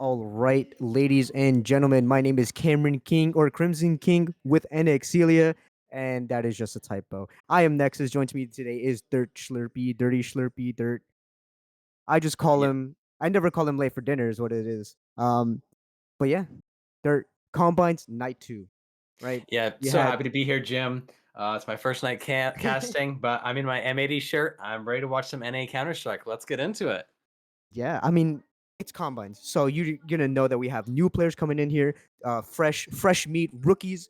All right, ladies and gentlemen, my name is Cameron King or Crimson King with Anaxilia, and that is just a typo. I am Nexus. Joined to me today is Dirt Schlurpy, Dirty Schlurpy, Dirt. I just call Yeah, him. I never call him late for dinner, is what it is. But yeah, Dirt Combines Night Two, right? yeah. You So had happy to be here, Jim. It's my first night casting, but I'm in my M80 shirt. I'm ready to watch some NA Counter Strike. Let's get into it. Yeah, I mean, it's combines, so you're gonna know that we have new players coming in here, fresh meat, rookies.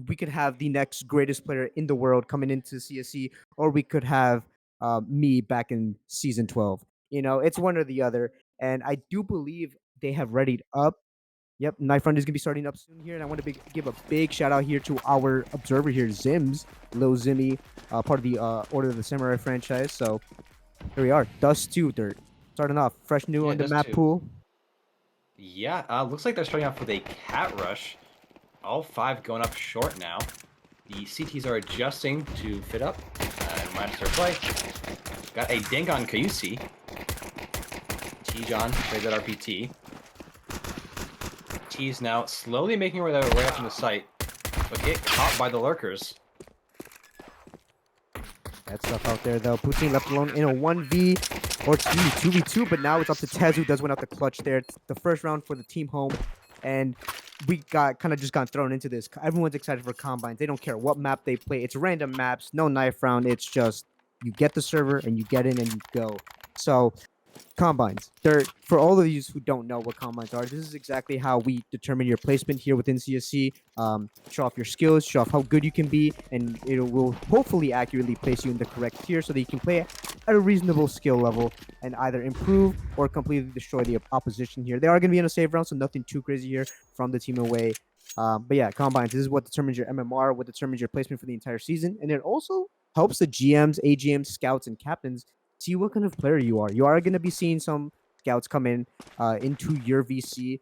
We could have the next greatest player in the world coming into CSC, or we could have me back in season 12. It's one or the other, and I do believe they have readied up. Yep, Knife Run is gonna be starting up soon here, and I want to give a big shout out here to our observer here, Zims, Lil Zimmy, part of the Order of the Samurai franchise. So here we are, Dust 2 Dirt. Starting off, fresh new Yeah, on the does map too. pool. Yeah, looks like they're starting off with a cat rush. All five going up short now. The CTs are adjusting to fit up and match their play. Got a dink on Kayusi. T-John plays that RPT. T's now slowly making their way up from the site, but get caught by the lurkers. That stuff out there, though. Poutine left alone in a 1v or 2v2, but now it's up to Tez, who does win out the clutch there. It's the first round for the team home, and we got kind of just got thrown into this. Everyone's excited for combines. They don't care what map they play. It's random maps, no knife round. It's just you get the server and you get in and you go. So combines. They're for all of you who don't know what combines are. This is exactly how we determine your placement here within CSC. Show off your skills, show off how good you can be, and it will hopefully accurately place you in the correct tier so that you can play at a reasonable skill level and either improve or completely destroy the opposition here. They are going to be in a save round, so nothing too crazy here from the team away. But yeah, combines. This is what determines your MMR, what determines your placement for the entire season, and it also helps the GMs, AGMs, scouts, and captains see what kind of player you are. You are going to be seeing some scouts come in into your VC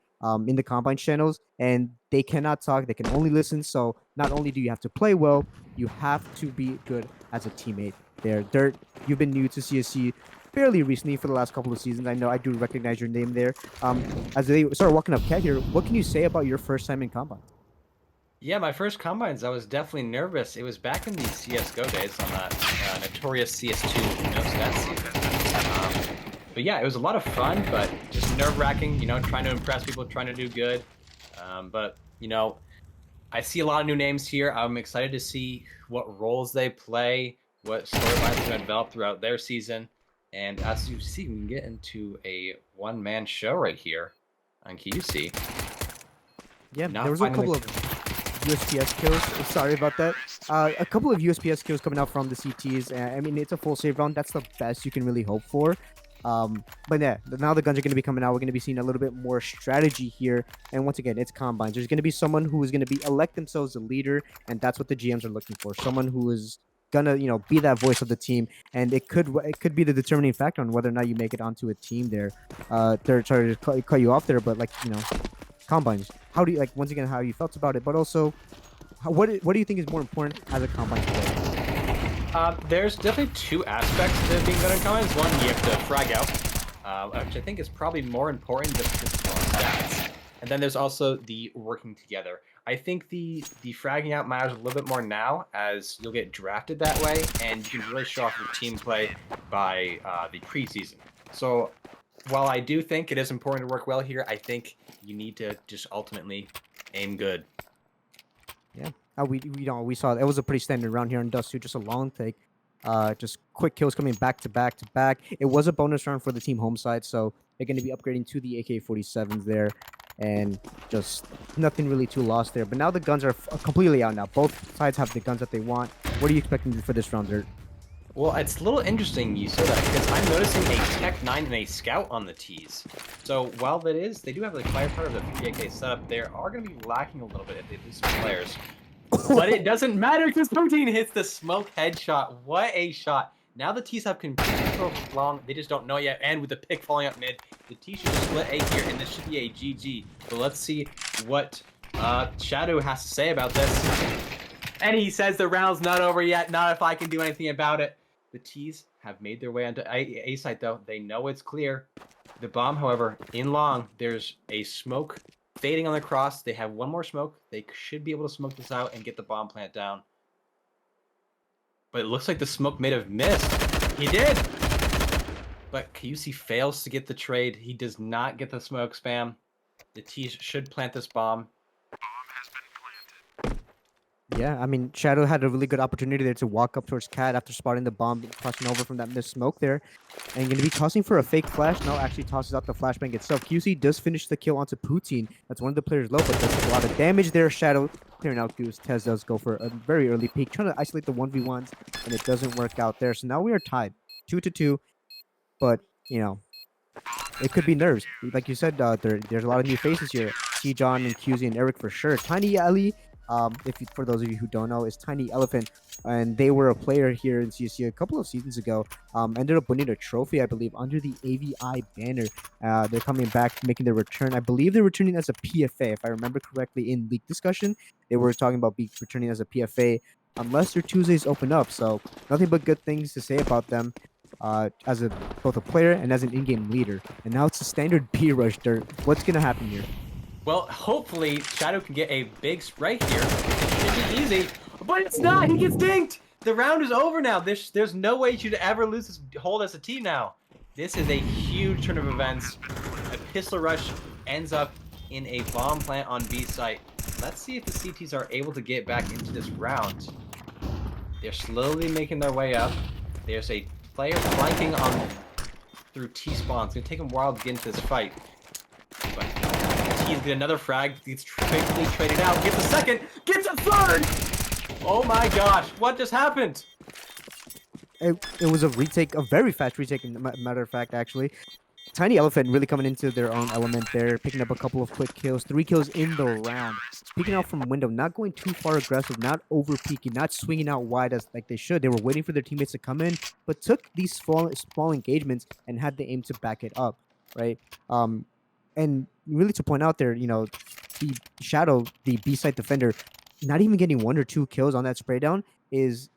in the combine channels, and they cannot talk. They can only listen. So not only do you have to play well, you have to be good as a teammate. There, Dirt, you've been new to CSC fairly recently for the last couple of seasons. I know I do recognize your name there. As they start walking up cat here, what can you say about your first time in combine? Yeah, my first combines, I was definitely nervous. It was back in the CSGO days on that notorious CS2 no stats season. But yeah, it was a lot of fun, but just nerve-wracking, trying to impress people, trying to do good. But, I see a lot of new names here. I'm excited to see what roles they play, what storylines are going to develop throughout their season. And as you see, we can get into a one-man show right here on QC. Yeah, there Not was a finding couple the of USPS kills. Sorry about that. A couple of USPS kills coming out from the CTs. I mean, it's a full save round. That's the best you can really hope for. But yeah, now the guns are going to be coming out. We're going to be seeing a little bit more strategy here. And once again, it's combines. There's going to be someone who is going to be elect themselves a leader, and that's what the GMs are looking for. Someone who is gonna, be that voice of the team, and it could be the determining factor on whether or not you make it onto a team. There, they're trying to cut you off there, but like combines. How do you like once again how you felt about it, but also what do you think is more important as a combine player? There's definitely two aspects to being good at combines. One, you have to frag out, which I think is probably more important just because of stats. And then there's also the working together. I think the fragging out matters a little bit more now, as you'll get drafted that way, and you can really show off your team play by the preseason. So while I do think it is important to work well here, I think you need to just ultimately aim good. Yeah, we saw it was a pretty standard round here in Dust 2, just a long take. Just quick kills coming back to back to back. It was a bonus round for the team home side, so they're going to be upgrading to the AK-47s there, and just nothing really too lost there. But now the guns are completely out now. Both sides have the guns that they want. What are you expecting for this round, Dirt? Well, it's a little interesting you said that, because I'm noticing a Tech 9 and a Scout on the tees. So while they do have the firepower of the 3AK setup, they are going to be lacking a little bit if they lose some players. But it doesn't matter because Protein hits the smoke headshot. What a shot. Now the T's have complete control long. They just don't know yet. And with the pick falling up mid, the T should split A here, and this should be a GG. But let's see what Shadow has to say about this. And he says the round's not over yet. Not if I can do anything about it. The T's have made their way onto A site, though. They know it's clear. The bomb, however, in long, there's a smoke fading on the cross. They have one more smoke. They should be able to smoke this out and get the bomb plant down. But it looks like the smoke may have missed. He did! But KUC fails to get the trade. He does not get the smoke spam. The T's should plant this bomb. Yeah, I mean, Shadow had a really good opportunity there to walk up towards Cat after spotting the bomb, crossing over from that missed smoke there, and going to be tossing for a fake flash. No, actually tosses out the flashbang itself. QC does finish the kill onto Poutine. That's one of the players low, but does a lot of damage there. Shadow clearing out Goose. Tez does go for a very early peek, trying to isolate the 1v1s, and it doesn't work out there. So now we are tied 2-2, but, you know, it could be nerves. Like you said, there's a lot of new faces here. T-John and QZ and Eric for sure. Tiny Ellie, for those of you who don't know, is Tiny Elephant, and they were a player here in CSC a couple of seasons ago. Ended up winning a trophy, I believe, under the AVI banner. They're coming back, making their return. I believe they're returning as a PFA, if I remember correctly. In league discussion, they were talking about returning as a PFA, unless their Tuesdays open up. So nothing but good things to say about them. As both a player and as an in-game leader. And now it's a standard B rush, Dirt. What's gonna happen here? Well, hopefully Shadow can get a big strike here. It should be easy, but it's not. He gets dinked. The round is over now. There's no way you should ever lose this hold as a team now. This is a huge turn of events. A pistol rush ends up in a bomb plant on B site. Let's see if the CTs are able to get back into this round. They're slowly making their way up. There's a player flanking on through T-spawn. It's gonna take him a while to get into this fight. But T's get another frag, gets quickly traded out, gets a second, gets a third! Oh my gosh, what just happened? It was a retake, a very fast retake, matter of fact, actually. Tiny Elephant really coming into their own element there, picking up a couple of quick kills, 3 kills in the round. Peeking out from window, not going too far aggressive, not over peeking, not swinging out wide as like they should. They were waiting for their teammates to come in, but took these small engagements and had the aim to back it up, right? And really to point out there, you know, the Shadow, the B-side defender, not even getting 1 or 2 kills on that spray down is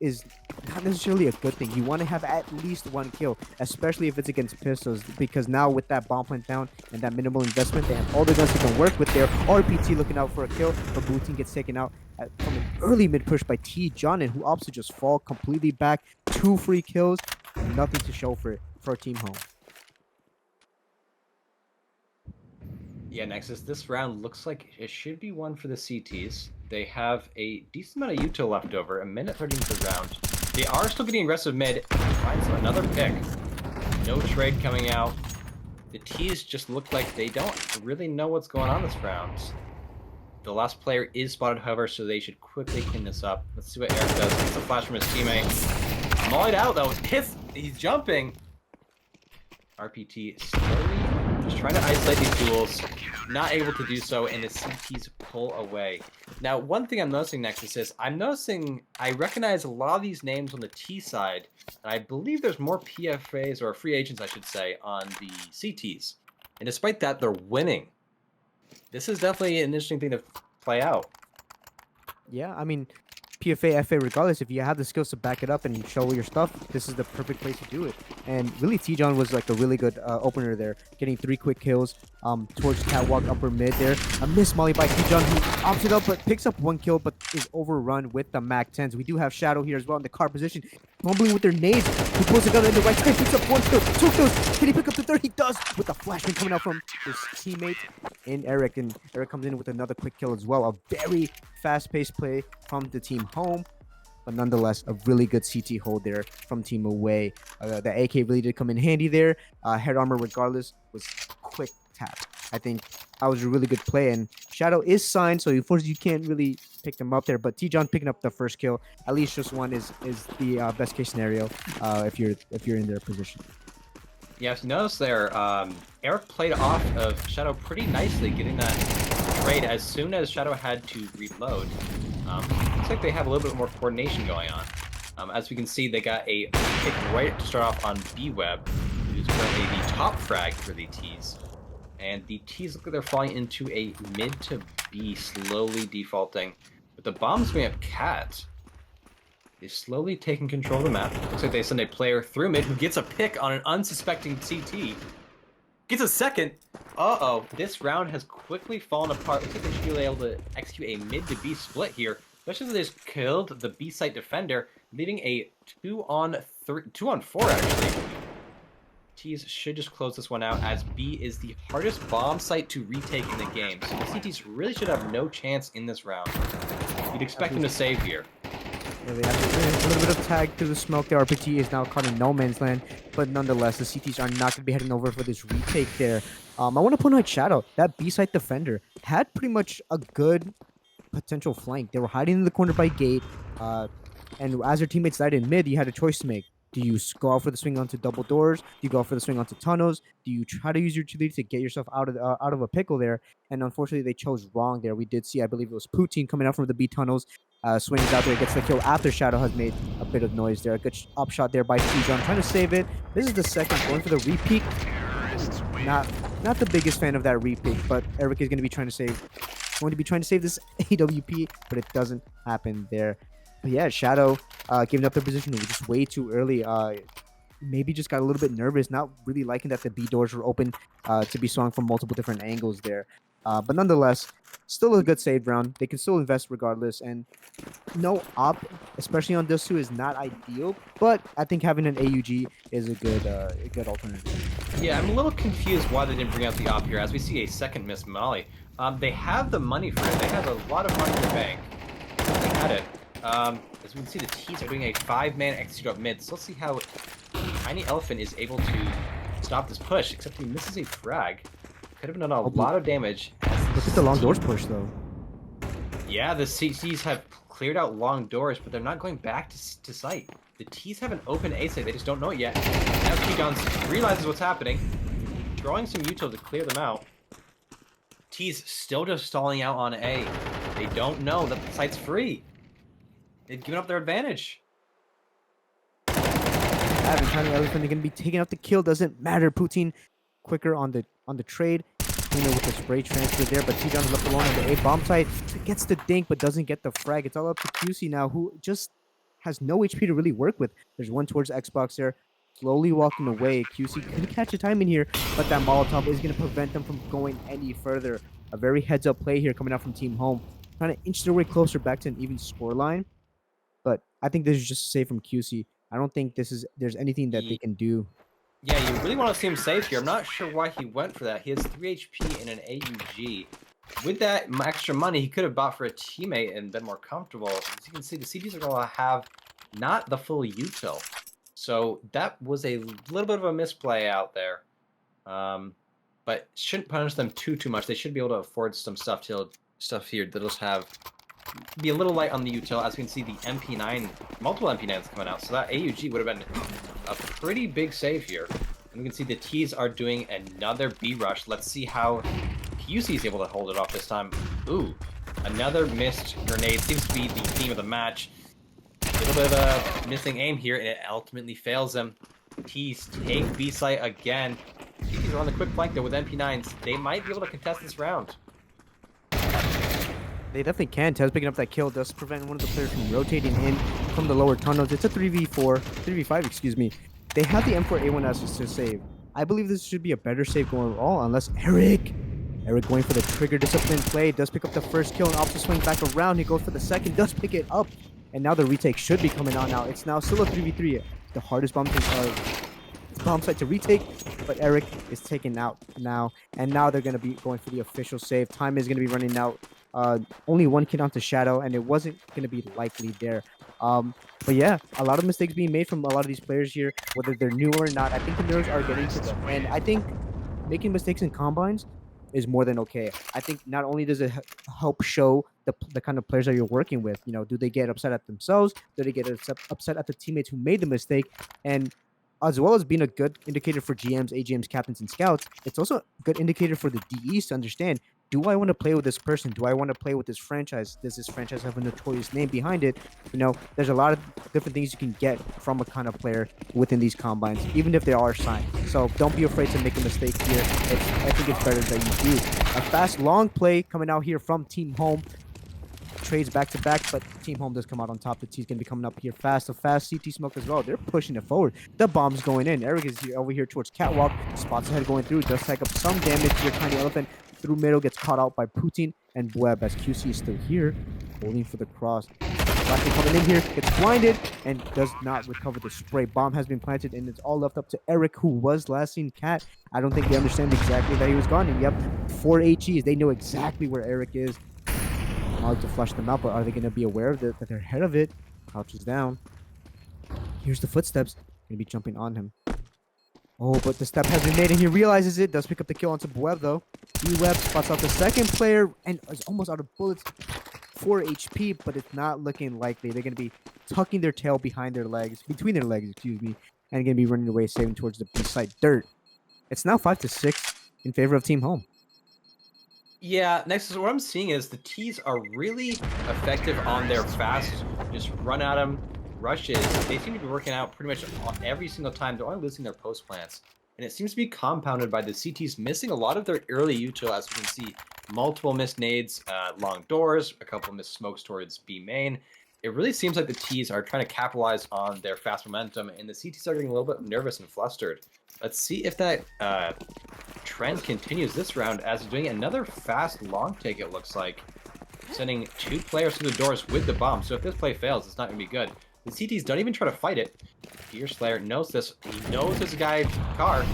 not necessarily a good thing. You want to have at least 1 kill, especially if it's against pistols, because now with that bomb plant down and that minimal investment, they have all the guns they can work with there. RPT looking out for a kill, but Booting gets taken out from an early mid push by T-John, and who opts to just fall completely back. 2 free kills, nothing to show for it for Team Home. Yeah, Nexus, this round looks like it should be one for the CTs. They have a decent amount of util left over, a minute 30 into the round. They are still getting aggressive mid. Finds another pick. No trade coming out. The T's just look like they don't really know what's going on this round. The last player is spotted, however, so they should quickly clean this up. Let's see what Eric does. Gets a flash from his teammate. Mollied out, though. He's jumping. RPT slowly just trying to isolate these duels. Not able to do so, and the CTs pull away. Now, one thing I'm noticing, Nexus, is I recognize a lot of these names on the T side, and I believe there's more PFAs, or free agents, I should say, on the CTs. And despite that, they're winning. This is definitely an interesting thing to play out. Yeah, I mean, PFA, FA, regardless, if you have the skills to back it up and show your stuff, this is the perfect place to do it. And really, T-John was like a really good opener there, getting 3 quick kills towards catwalk upper mid there. A miss molly by T-John, who opts it up but picks up 1 kill, but is overrun with the Mac 10s. We do have Shadow here as well in the car position, fumbling with their nades. He pulls a gun in the right side, picks up 1 kill, 2 kills. Can he pick up the 3rd? He does, with the flashbang coming out from his teammate in Eric. And Eric comes in with another quick kill as well. A very fast-paced play from the Team Home, but nonetheless a really good CT hold there from Team Away. The AK really did come in handy there. Head armor regardless was quick tap. I think that was a really good play, and Shadow is signed, so you can't really pick them up there, but T-John picking up the first kill, at least just 1 is the best case scenario if you're in their position. Yeah, if you notice there, Eric played off of Shadow pretty nicely, getting that trade as soon as Shadow had to reload. Looks like they have a little bit more coordination going on. As we can see, they got a pick right to start off on B-Web, who's currently the top frag for the T's. And the T's look like they're falling into a mid to B, slowly defaulting. With the bombs going up Cat, they're slowly taking control of the map. Looks like they send a player through mid who gets a pick on an unsuspecting CT. Gets a second. Uh-oh. This round has quickly fallen apart. Looks like they should be able to execute a mid to B split here. Especially as they just killed the B site defender, leaving a 2-on-4 actually. T's should just close this one out, as B is the hardest bomb site to retake in the game. So the CTs really should have no chance in this round. You'd expect them to save here. Yeah, they have a little bit of tag to the smoke there. RPT is now caught in no man's land, but nonetheless, the CTs are not going to be heading over for this retake there. I want to point out Shadow. That B-side defender had pretty much a good potential flank. They were hiding in the corner by gate, and as their teammates died in mid, you had a choice to make. Do you go out for the swing onto double doors? Do you go out for the swing onto tunnels? Do you try to use your cheerleader to get yourself out of a pickle there? And unfortunately, they chose wrong there. We did see, I believe it was Poutine coming out from the B tunnels, swings out there, gets the kill after Shadow has made a bit of noise there. A good up shot there by Tijon, trying to save it. This is the second, going for the repeat. Not the biggest fan of that repeat, but Eric is going to be trying to save this AWP, but it doesn't happen there. But yeah, Shadow giving up their position was just way too early. Maybe just got a little bit nervous, not really liking that the B doors were open to be swung from multiple different angles there. But nonetheless, still a good save round. They can still invest regardless, and no op, especially on this two, is not ideal. But I think having an AUG is a good alternative. Yeah, I'm a little confused why they didn't bring out the op here, as we see a second miss Molly. They have the money for it. They have a lot of money in the bank. They had it. As we can see, the T's are doing a 5-man execute up mid. So let's see how Tiny Elephant is able to stop this push, except he misses a frag. Could have done a lot of damage. Look at the long doors push, though. Yeah, the CCs have cleared out long doors, but they're not going back to site. The T's have an open A site, they just don't know it yet. Now T-Guns realizes what's happening, drawing some util to clear them out. T's still just stalling out on A. They don't know that the site's free. They've given up their advantage. Tiny Elephant, they're gonna be taking out the kill. Doesn't matter. Poutine quicker on the trade. With the spray transfer there, but T-John is left alone on the A bomb site. Gets the dink, but doesn't get the frag. It's all up to QC now, who just has no HP to really work with. There's one towards Xbox there, slowly walking away. QC could catch a time in here, but that Molotov is going to prevent them from going any further. A very heads-up play here coming out from Team Home, trying to inch their way closer back to an even score line. But I think this is just a save from QC. I don't think there's anything that they can do. Yeah, you really want to see him safe here. I'm not sure why he went for that. He has 3 HP and an AUG. With that extra money, he could have bought for a teammate and been more comfortable. As you can see, the CPs are going to have not the full util. So that was a little bit of a misplay out there. But shouldn't punish them too much. They should be able to afford some stuff here that'll just be a little light on the util. As you can see, the MP9, multiple MP9s coming out. So that AUG would have been a pretty big save here. And we can see the T's are doing another B rush. Let's see how QC is able to hold it off this time. Ooh, another missed grenade. Seems to be the theme of the match. A little bit of a missing aim here, and it ultimately fails them. T's take B site again. T's are on the quick flank though with MP9s. They might be able to contest this round. They definitely can. Tez picking up that kill does prevent one of the players from rotating in from the lower tunnels. It's a 3v5, excuse me. They have the M4A1S to save. I believe this should be a better save going all, unless Eric going for the trigger discipline play, does pick up the first kill and opts to swing back around. He goes for the second, does pick it up, and now the retake should be coming on now. It's now still a 3v3. The hardest bomb site to retake, but Eric is taken out now, and now they're going to be going for the official save. Time is going to be running out. Only one kid onto Shadow, and it wasn't going to be likely there. But yeah, a lot of mistakes being made from a lot of these players here, whether they're new or not. I think the nerves are getting to them, and I think making mistakes in combines is more than okay. I think not only does it help show the kind of players that you're working with, you know, do they get upset at themselves? Do they get upset at the teammates who made the mistake? And as well as being a good indicator for GMs, AGMs, captains, and scouts, it's also a good indicator for the DEs to understand, do I want to play with this person? Do I want to play with this franchise? Does this franchise have a notorious name behind it? You know, there's a lot of different things you can get from a kind of player within these combines, even if they are signed. So don't be afraid to make a mistake here. I think it's better that you do. A fast, long play coming out here from Team Home. trades back to back, but Team Home does come out on top. The T's gonna be coming up here fast. So fast CT smoke as well. They're pushing it forward. The bomb's going in. Eric is here over here towards Catwalk. Spots ahead going through. Does take up some damage to your Tiny Elephant. Through middle, gets caught out by Poutine and Bueb as QC is still here, holding for the cross. Flashing coming in here, gets blinded and does not recover the spray. Bomb has been planted and it's all left up to Eric, who was last seen Cat. I don't think they understand exactly that he was gone. And yep, 4 HEs. They know exactly where Eric is. Hard to flush them out, but are they going to be aware of that they're ahead of it? Crouches down. Here's the footsteps. Going to be jumping on him. Oh, but the step has been made and he realizes it. Does pick up the kill onto Bueb though. Bueb spots out the second player and is almost out of bullets. 4 HP, but it's not looking likely. They're going to be tucking their tail behind their legs, between their legs, excuse me, and going to be running away, saving towards the B-side dirt. It's now 5-6 in favor of Team Home. Yeah, next is what I'm seeing is the T's are really effective on their fast, just run at them, rushes. They seem to be working out pretty much every single time. They're only losing their post plants. And it seems to be compounded by the CTs missing a lot of their early util, as we can see. Multiple missed nades, long doors, a couple missed smokes towards B main. It really seems like the T's are trying to capitalize on their fast momentum, and the CTs are getting a little bit nervous and flustered. Let's see if that trend continues this round, as they're doing another fast long take, it looks like. Sending 2 players through the doors with the bomb, so if this play fails, it's not going to be good. The CTs don't even try to fight it. Gear Slayer knows this. He knows this guy's car.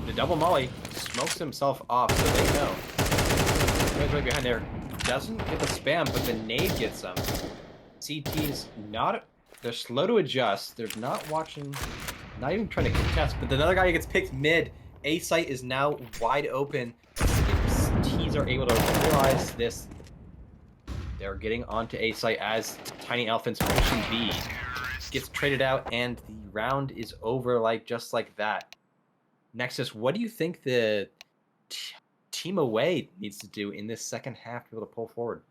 The double molly smokes himself off, so they know. He's right behind there. Doesn't get the spam, but the nade gets him. CT's not... They're slow to adjust. They're not watching... Not even trying to contest, but another guy gets picked mid. A site is now wide open. T's are able to realize this. They're getting onto A site as Tiny Elephant's pushing B. Gets traded out, and the round is over just like that. Nexus, what do you think the team away needs to do in this second half to be able to pull forward?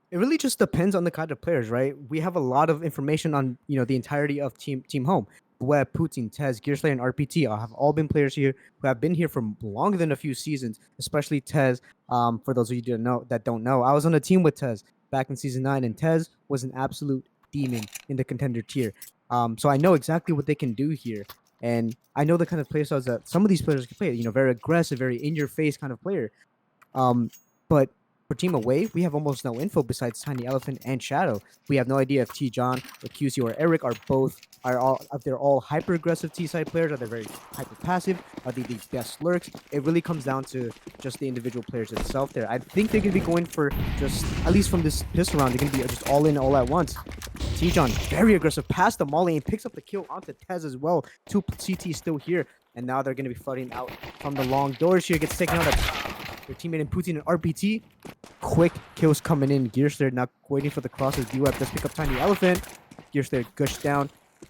It really just depends on the kind of players, right? We have a lot of information on, the entirety of Team Home. Bueb, Poutine, Tez, Gearslayer, and RPT have all been players here who have been here for longer than a few seasons, especially Tez. For those of you that don't know, I was on a team with Tez back in Season 9, and Tez was an absolute demon in the contender tier. So I know exactly what they can do here. And I know the kind of play styles that some of these players can play, very aggressive, very in-your-face kind of player. But for Team Away, we have almost no info besides Tiny Elephant and Shadow. We have no idea if T. John or QC or Eric if they're all hyper-aggressive T-side players. Are they very hyper-passive? Are they the best lurks? It really comes down to just the individual players itself there. I think they're going to be going for just, at least from this pistol round, they're going to be just all in all at once. T-John, very aggressive, past the molly and picks up the kill onto Tez as well. 2 CTs still here, and now they're going to be flooding out from the long doors here. Gets taken out of their teammate in Poutine and RPT. Quick kills coming in. Gearslayer now waiting for the crosses. Bueb does pick up Tiny Elephant. Gearslayer gushed down.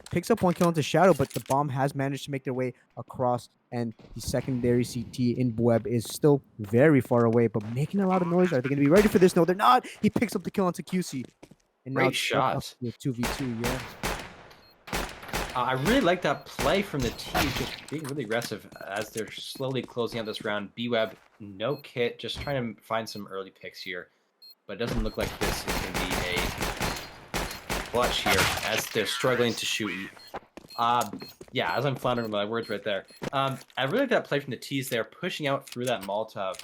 Picks up 1 kill into Shadow, but the bomb has managed to make their way across, and the secondary CT in Bueb is still very far away, but making a lot of noise. Are they going to be ready for this? No, they're not. He picks up the kill onto QC. And great shot. 2v2, yeah. I really like that play from the T's, just being really aggressive as they're slowly closing out this round. Bueb, no kit, just trying to find some early picks here. But it doesn't look like this is going to be a clutch here as they're struggling to shoot. Yeah, as I'm floundering my words right there. I really like that play from the T's there, pushing out through that Molotov.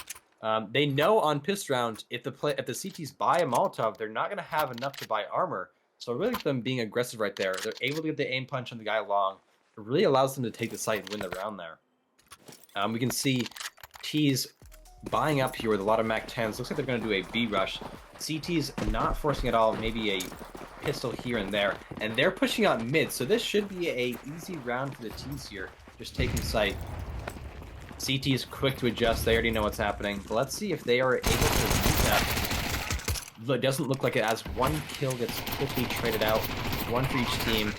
They know on pistol round, if the CTs buy a Molotov, they're not going to have enough to buy armor. So really them being aggressive right there, they're able to get the aim punch on the guy long. It really allows them to take the site and win the round there. We can see T's buying up here with a lot of MAC-10s. Looks like they're going to do a B rush. CT's not forcing at all, maybe a pistol here and there. And they're pushing out mid, so this should be a easy round for the T's here. Just taking site. CT is quick to adjust. They already know what's happening. But let's see if they are able to use that. It doesn't look like it, as 1 kill gets quickly traded out. 1 for each team.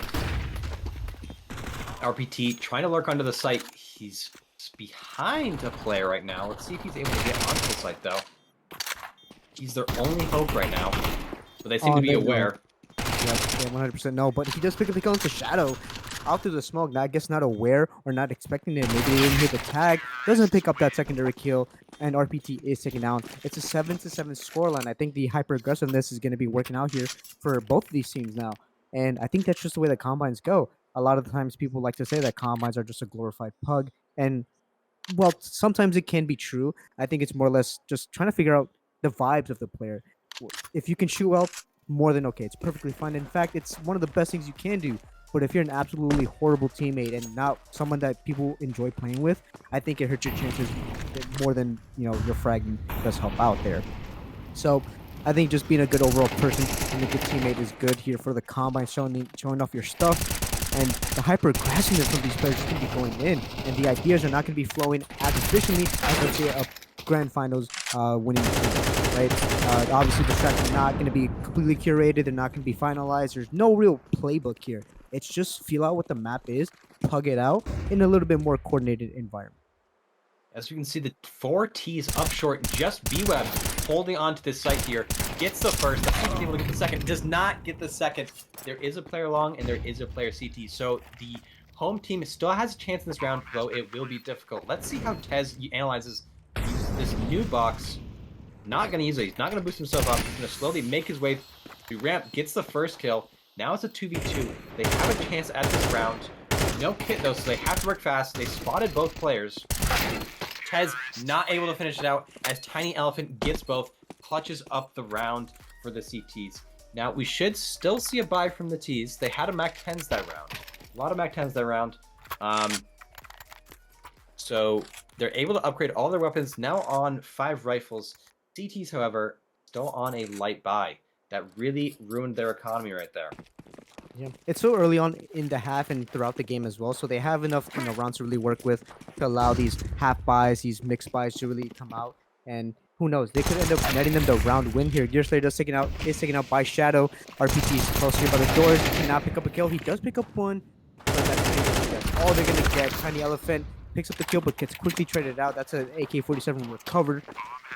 RPT trying to lurk onto the site. He's behind a player right now. Let's see if he's able to get onto the site, though. He's their only hope right now. But they seem to be aware. Yeah, 100% no. But he does pick up the kill into Shadow. out through the smoke. Now I guess not aware or not expecting it. Maybe they didn't hear the tag. Doesn't pick up that secondary kill, and RPT is taken down. It's a 7-7 scoreline. I think the hyper aggressiveness is going to be working out here for both of these teams now, and I think that's just the way the combines go. A lot of the times, people like to say that combines are just a glorified pug, and well, sometimes it can be true. I think it's more or less just trying to figure out the vibes of the player. If you can shoot well, more than okay. It's perfectly fine. In fact, it's one of the best things you can do. But if you're an absolutely horrible teammate and not someone that people enjoy playing with, I think it hurts your chances more than your fragging does help out there. So I think just being a good overall person and a good teammate is good here for the combine, showing off your stuff. And the hyper aggressiveness from these players is going to be going in, and the ideas are not going to be flowing as efficiently as let's say a grand finals winning team, right? Obviously, the tracks are not going to be completely curated; they're not going to be finalized. There's no real playbook here. It's just feel out what the map is, pug it out in a little bit more coordinated environment. As you can see, the 4 T's up short, just B-Web holding on to this site here. Gets the first, doesn't able to get the second, does not get the second. There is a player long and there is a player CT. So the home team still has a chance in this round, though it will be difficult. Let's see how Tez analyzes this new box. Not going to use it. He's not going to boost himself up. He's going to slowly make his way through ramp, gets the first kill. Now it's a 2v2. They have a chance at this round. No kit, though, so they have to work fast. They spotted both players. Tez not able to finish it out as Tiny Elephant gets both, clutches up the round for the CTs. Now, we should still see a buy from the Ts. They had a MAC-10s that round. A lot of MAC-10s that round. So they're able to upgrade all their weapons now on 5 rifles. CTs, however, still on a light buy. That really ruined their economy right there. Yeah, it's so early on in the half and throughout the game as well, so they have enough rounds to really work with to allow these half buys, these mixed buys to really come out. And who knows, they could end up netting them the round win here. Gearslayer is taken out by Shadow. RPT is close here by the doors. He cannot pick up a kill. He does pick up one, but that's all they're gonna get. Tiny Elephant picks up the kill, but gets quickly traded out. That's an AK-47 recovered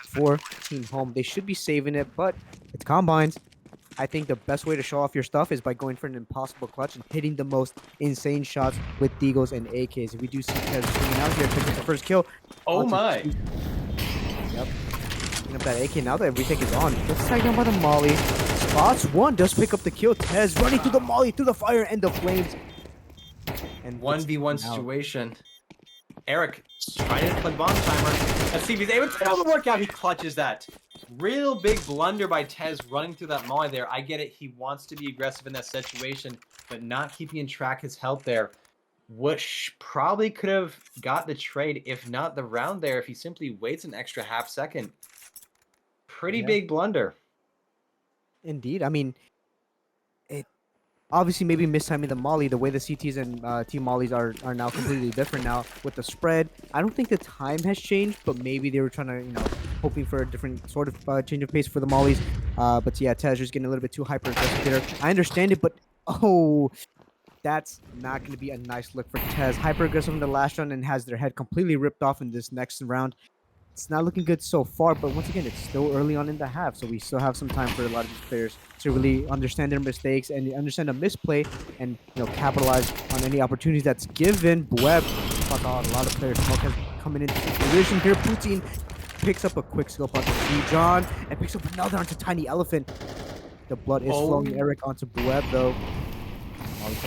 for Team Home. They should be saving it, but it's combines. I think the best way to show off your stuff is by going for an impossible clutch and hitting the most insane shots with Deagles and AKs. If we do see Tez swinging out here, picking up the first kill. Oh my! Yep. Picking up that AK now that everything is on. Gets tagged down by the Molly. Spots one, does pick up the kill. Tez running through the Molly, through the fire and the flames. And 1v1 situation. Eric trying to play bomb timer. Let's see if he's able to work out. He clutches that. Real big blunder by Tez running through that molly there. I get it. He wants to be aggressive in that situation, but not keeping in track his health there. Which probably could have got the trade, if not the round there, if he simply waits an extra half second. Pretty big blunder. Indeed. I mean, it obviously maybe mistiming the molly. The way the CTs and team mollies are now completely different now with the spread. I don't think the time has changed, but maybe they were trying to, hoping for a different sort of change of pace for the mollies. But yeah, Tez is getting a little bit too hyper aggressive there. I understand it, but oh, that's not going to be a nice look for Tez. Hyper aggressive in the last round and has their head completely ripped off in this next round. It's not looking good so far, but once again, it's still early on in the half, so we still have some time for a lot of these players to really understand their mistakes and understand a misplay and capitalize on any opportunities that's given. Web, fuck out, a lot of players. Smoke has coming into position here. Poutine picks up a quick scope onto John and picks up another onto Tiny Elephant. The blood is flowing Eric onto Bueb though.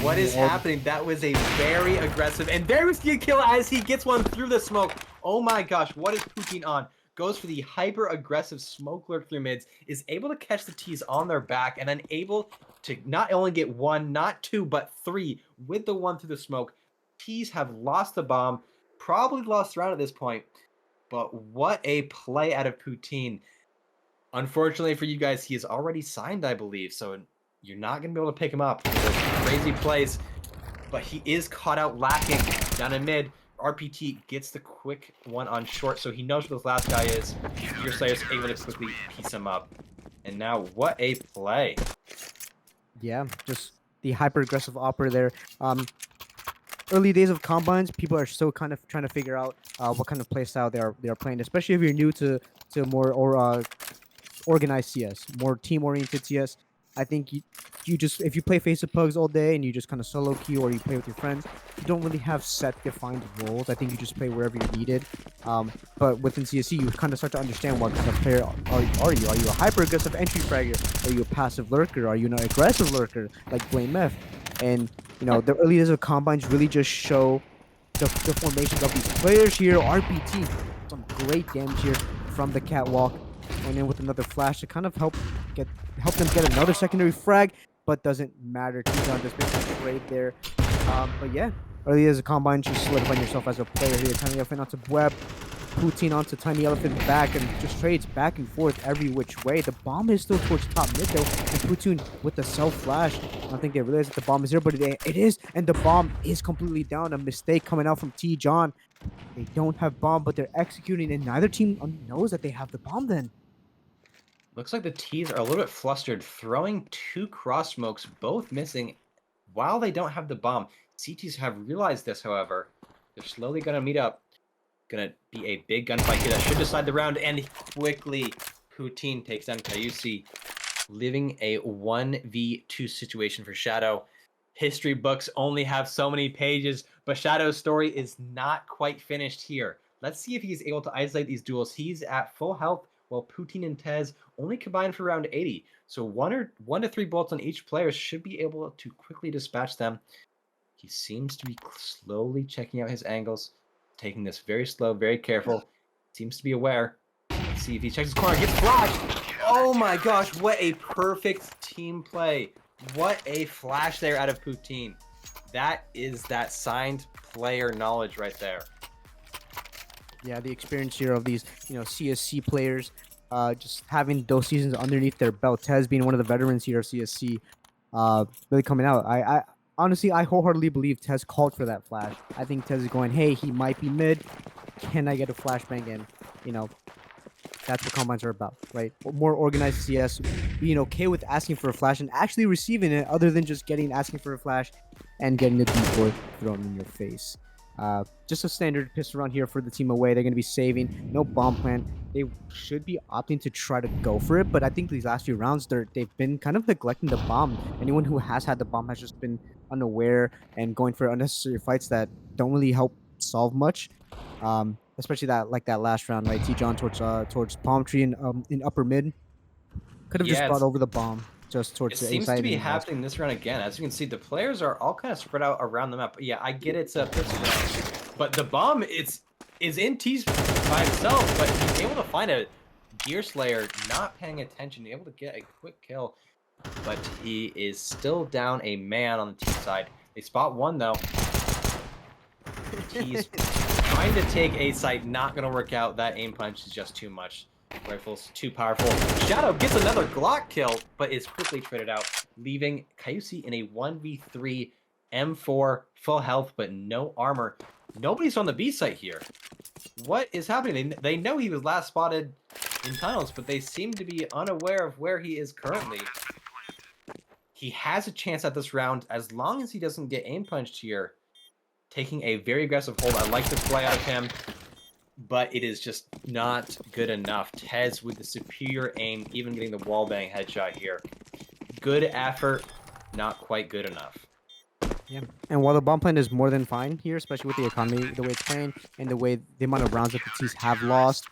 What is happening? That was a very aggressive and very risky kill as he gets one through the smoke. Oh my gosh, what is Poutine on? Goes for the hyper aggressive smoke lurk through mids, is able to catch the T's on their back, and then able to not only get 1, not 2, but 3 with the one through the smoke. T's have lost the bomb, probably lost the round at this point. But what a play out of Poutine. Unfortunately for you guys, he is already signed, I believe. So you're not going to be able to pick him up. Crazy plays. But he is caught out lacking down in mid. RPT gets the quick one on short, so he knows where this last guy is. Gearslayer is able to quickly piece him up. And now, what a play. Yeah, just the hyper-aggressive opera there. Early days of combines, people are still kind of trying to figure out what kind of play style they are playing, especially if you're new to more organized CS, more team-oriented CS. I think you just if you play Face of Pugs all day and you just kind of solo queue or you play with your friends, you don't really have set defined roles. I think you just play wherever you're needed. But within CSC, you kind of start to understand what kind of player are you? Are you a hyper aggressive entry fragger? Are you a passive lurker? Are you an aggressive lurker like Blame F? And the early days of combines really just show the formations of these players here. RPT, some great damage here from the catwalk, and then with another flash to kind of help them get another secondary frag, but doesn't matter. T-John just makes a trade there. But yeah, early as a combine, just solidifying yourself as a player here. Tiny Elephant onto Web, Poutine onto Tiny Elephant back, and just trades back and forth every which way. The bomb is still towards top mid though, and Poutine with the self flash. I don't think they realize that the bomb is here, but it is, and the bomb is completely down. A mistake coming out from T-John. They don't have bomb, but they're executing, and neither team knows that they have the bomb then. Looks like the T's are a little bit flustered, throwing 2 cross smokes, both missing while they don't have the bomb. CTs have realized this, however. They're slowly going to meet up. Going to be a big gunfight here that should decide the round, and quickly Poutine takes down Kayusi, leaving a 1v2 situation for Shadow. History books only have so many pages, but Shadow's story is not quite finished here. Let's see if he's able to isolate these duels. He's at full health, while Poutine and Tez only combined for around 80. So 1 to 3 bullets on each player should be able to quickly dispatch them. He seems to be slowly checking out his angles, taking this very slow, very careful. Seems to be aware. Let's see if he checks his corner, gets flashed. Oh my gosh, what a perfect team play. What a flash there out of Poutine. That is that signed player knowledge right there. Yeah, the experience here of these, CSC players, just having those seasons underneath their belt. Tez being one of the veterans here of CSC, really coming out. I honestly, I wholeheartedly believe Tez called for that flash. I think Tez is going, hey, he might be mid. Can I get a flashbang? And that's what combines are about, right? More organized CS, being okay with asking for a flash and actually receiving it, other than just asking for a flash and getting the decoy thrown in your face. Just a standard pistol round here for the team away. They're going to be saving. No bomb plan. They should be opting to try to go for it, but I think these last few rounds, they've been kind of neglecting the bomb. Anyone who has had the bomb has just been unaware and going for unnecessary fights that don't really help solve much. Especially that last round, right? T-John towards Palm Tree in upper mid. Could have just brought over the bomb just towards it the A seems side. to be happening this round again. As you can see, the players are all kind of spread out around the map. Yeah, I get it's a pistol round, but the bomb is in T's by himself, but he's able to find a Gear Slayer, not paying attention, able to get a quick kill, but he is still down a man on the T side. They spot one though. He's trying to take A site, not gonna work out. That aim punch is just too much. Rifle's too powerful. Shadow gets another Glock kill, but is quickly traded out, leaving Kayusi in a 1v3 M4, full health, but no armor. Nobody's on the B site here. What is happening? They know he was last spotted in tunnels, but they seem to be unaware of where he is currently. He has a chance at this round, as long as he doesn't get aim punched here. Taking a very aggressive hold. I like this play out of him, but it is just not good enough. Tez with the superior aim, even getting the wallbang headshot here. Good effort, not quite good enough. Yeah, and while the bomb plan is more than fine here, especially with the economy, the way it's playing, and the amount of rounds that the T's have lost,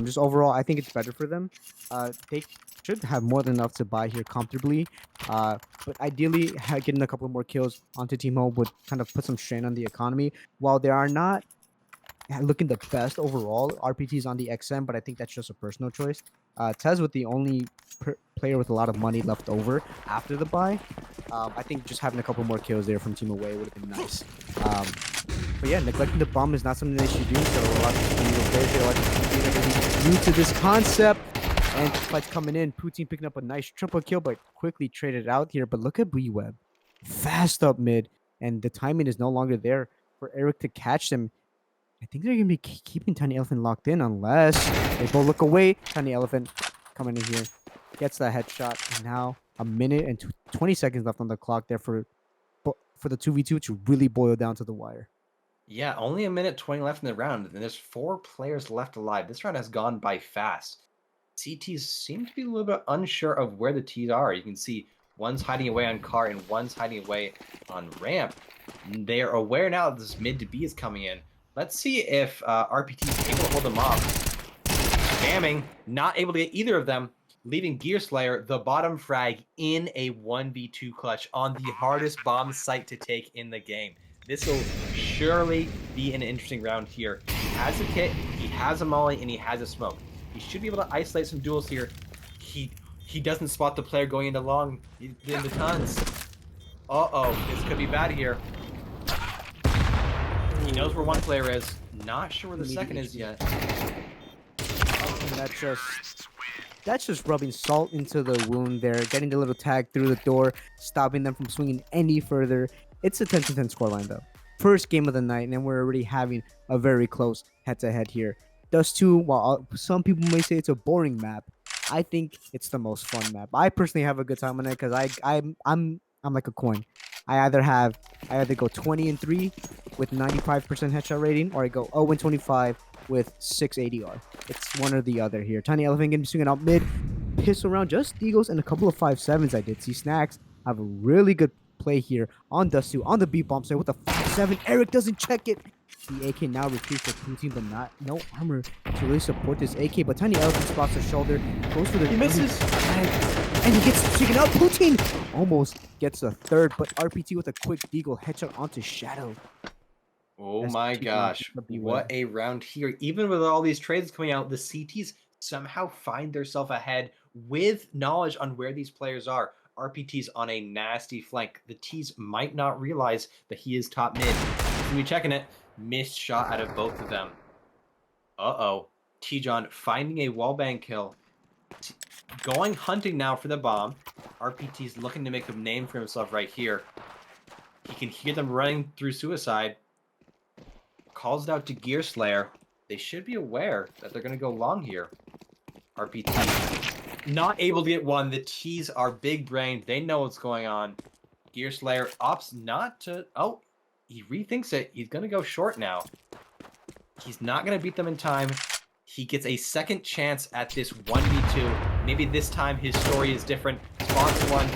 just overall, I think it's better for them. They should have more than enough to buy here comfortably. But ideally, getting a couple more kills onto Team Home would kind of put some strain on the economy. While they are not looking the best overall, RPTs on the XM, but I think that's just a personal choice. Tez with the only player with a lot of money left over after the buy. I think just having a couple more kills there from Team Away would have been nice. But yeah, neglecting the bomb is not something they should do. So a lot of players here are new to this concept. And fights coming in. Poutine picking up a nice triple kill, but quickly traded out here. But look at B-Web. Fast up mid. And the timing is no longer there for Eric to catch them. I think they're going to be keeping Tiny Elephant locked in unless they both look away. Tiny Elephant coming in here. Gets that headshot. And now a minute and 20 seconds left on the clock there for the 2v2 to really boil down to the wire. Yeah, only a minute 20 left in the round, and there's 4 players left alive. This round has gone by fast. CTs seem to be a little bit unsure of where the T's are. You can see One's hiding away on car, and one's hiding away on ramp. They are aware now that this mid to B is coming in. Let's see if RPT is able to hold them off. Spamming, not able to get either of them, leaving Gear Slayer the bottom frag in a 1v2 clutch on the hardest bomb site to take in the game. This will surely be an interesting round here. He has a kit, he has a molly, and he has a smoke. He should be able to isolate some duels here. He doesn't spot the player going into long, into tons. Uh-oh, this could be bad here. He knows where one player is. Not sure where the second is yet. And that's just rubbing salt into the wound there, getting the little tag through the door, stopping them from swinging any further. It's a 10-10 scoreline though. First game of the night, and we're already having a very close head-to-head here. Dust 2, while some people may say it's a boring map, I think it's the most fun map. I personally have a good time on it because I'm like a coin. I either go 20-3 with 95% headshot rating, or I go 0-25 with 6 ADR. It's one or the other here. Tiny Elephant gonna be swinging out mid, pistol round, just Deagles, and a couple of 5.7s. I did see Snacks have a really good play here on Dust 2 on the beat bomb side with a 5.7. Eric doesn't check it. The AK now retrieves for Poutine, but no armor to really support this AK. But Tiny Elephant spots the shoulder, goes for the He misses, and he gets taken out. Poutine almost gets a third, but RPT with a quick Deagle headshot onto Shadow. Oh That's my keeping gosh, up the what a round here. Even with all these trades coming out, the CTs somehow find themselves ahead with knowledge on where these players are. RPT's on a nasty flank. The T's might not realize that he is top mid. He's gonna be checking it. Missed shot out of both of them. Uh-oh. T-John finding a wallbang kill. Going hunting now for the bomb. RPT's looking to make a name for himself right here. He can hear them running through suicide. Calls it out to Gear Slayer. They should be aware that they're going to go long here. RPT not able to get one. The T's are big brained. They know what's going on. Gear Slayer opts not to... Oh, he rethinks it. He's going to go short now. He's not going to beat them in time. He gets a second chance at this 1v2. Maybe this time his story is different. Spots one.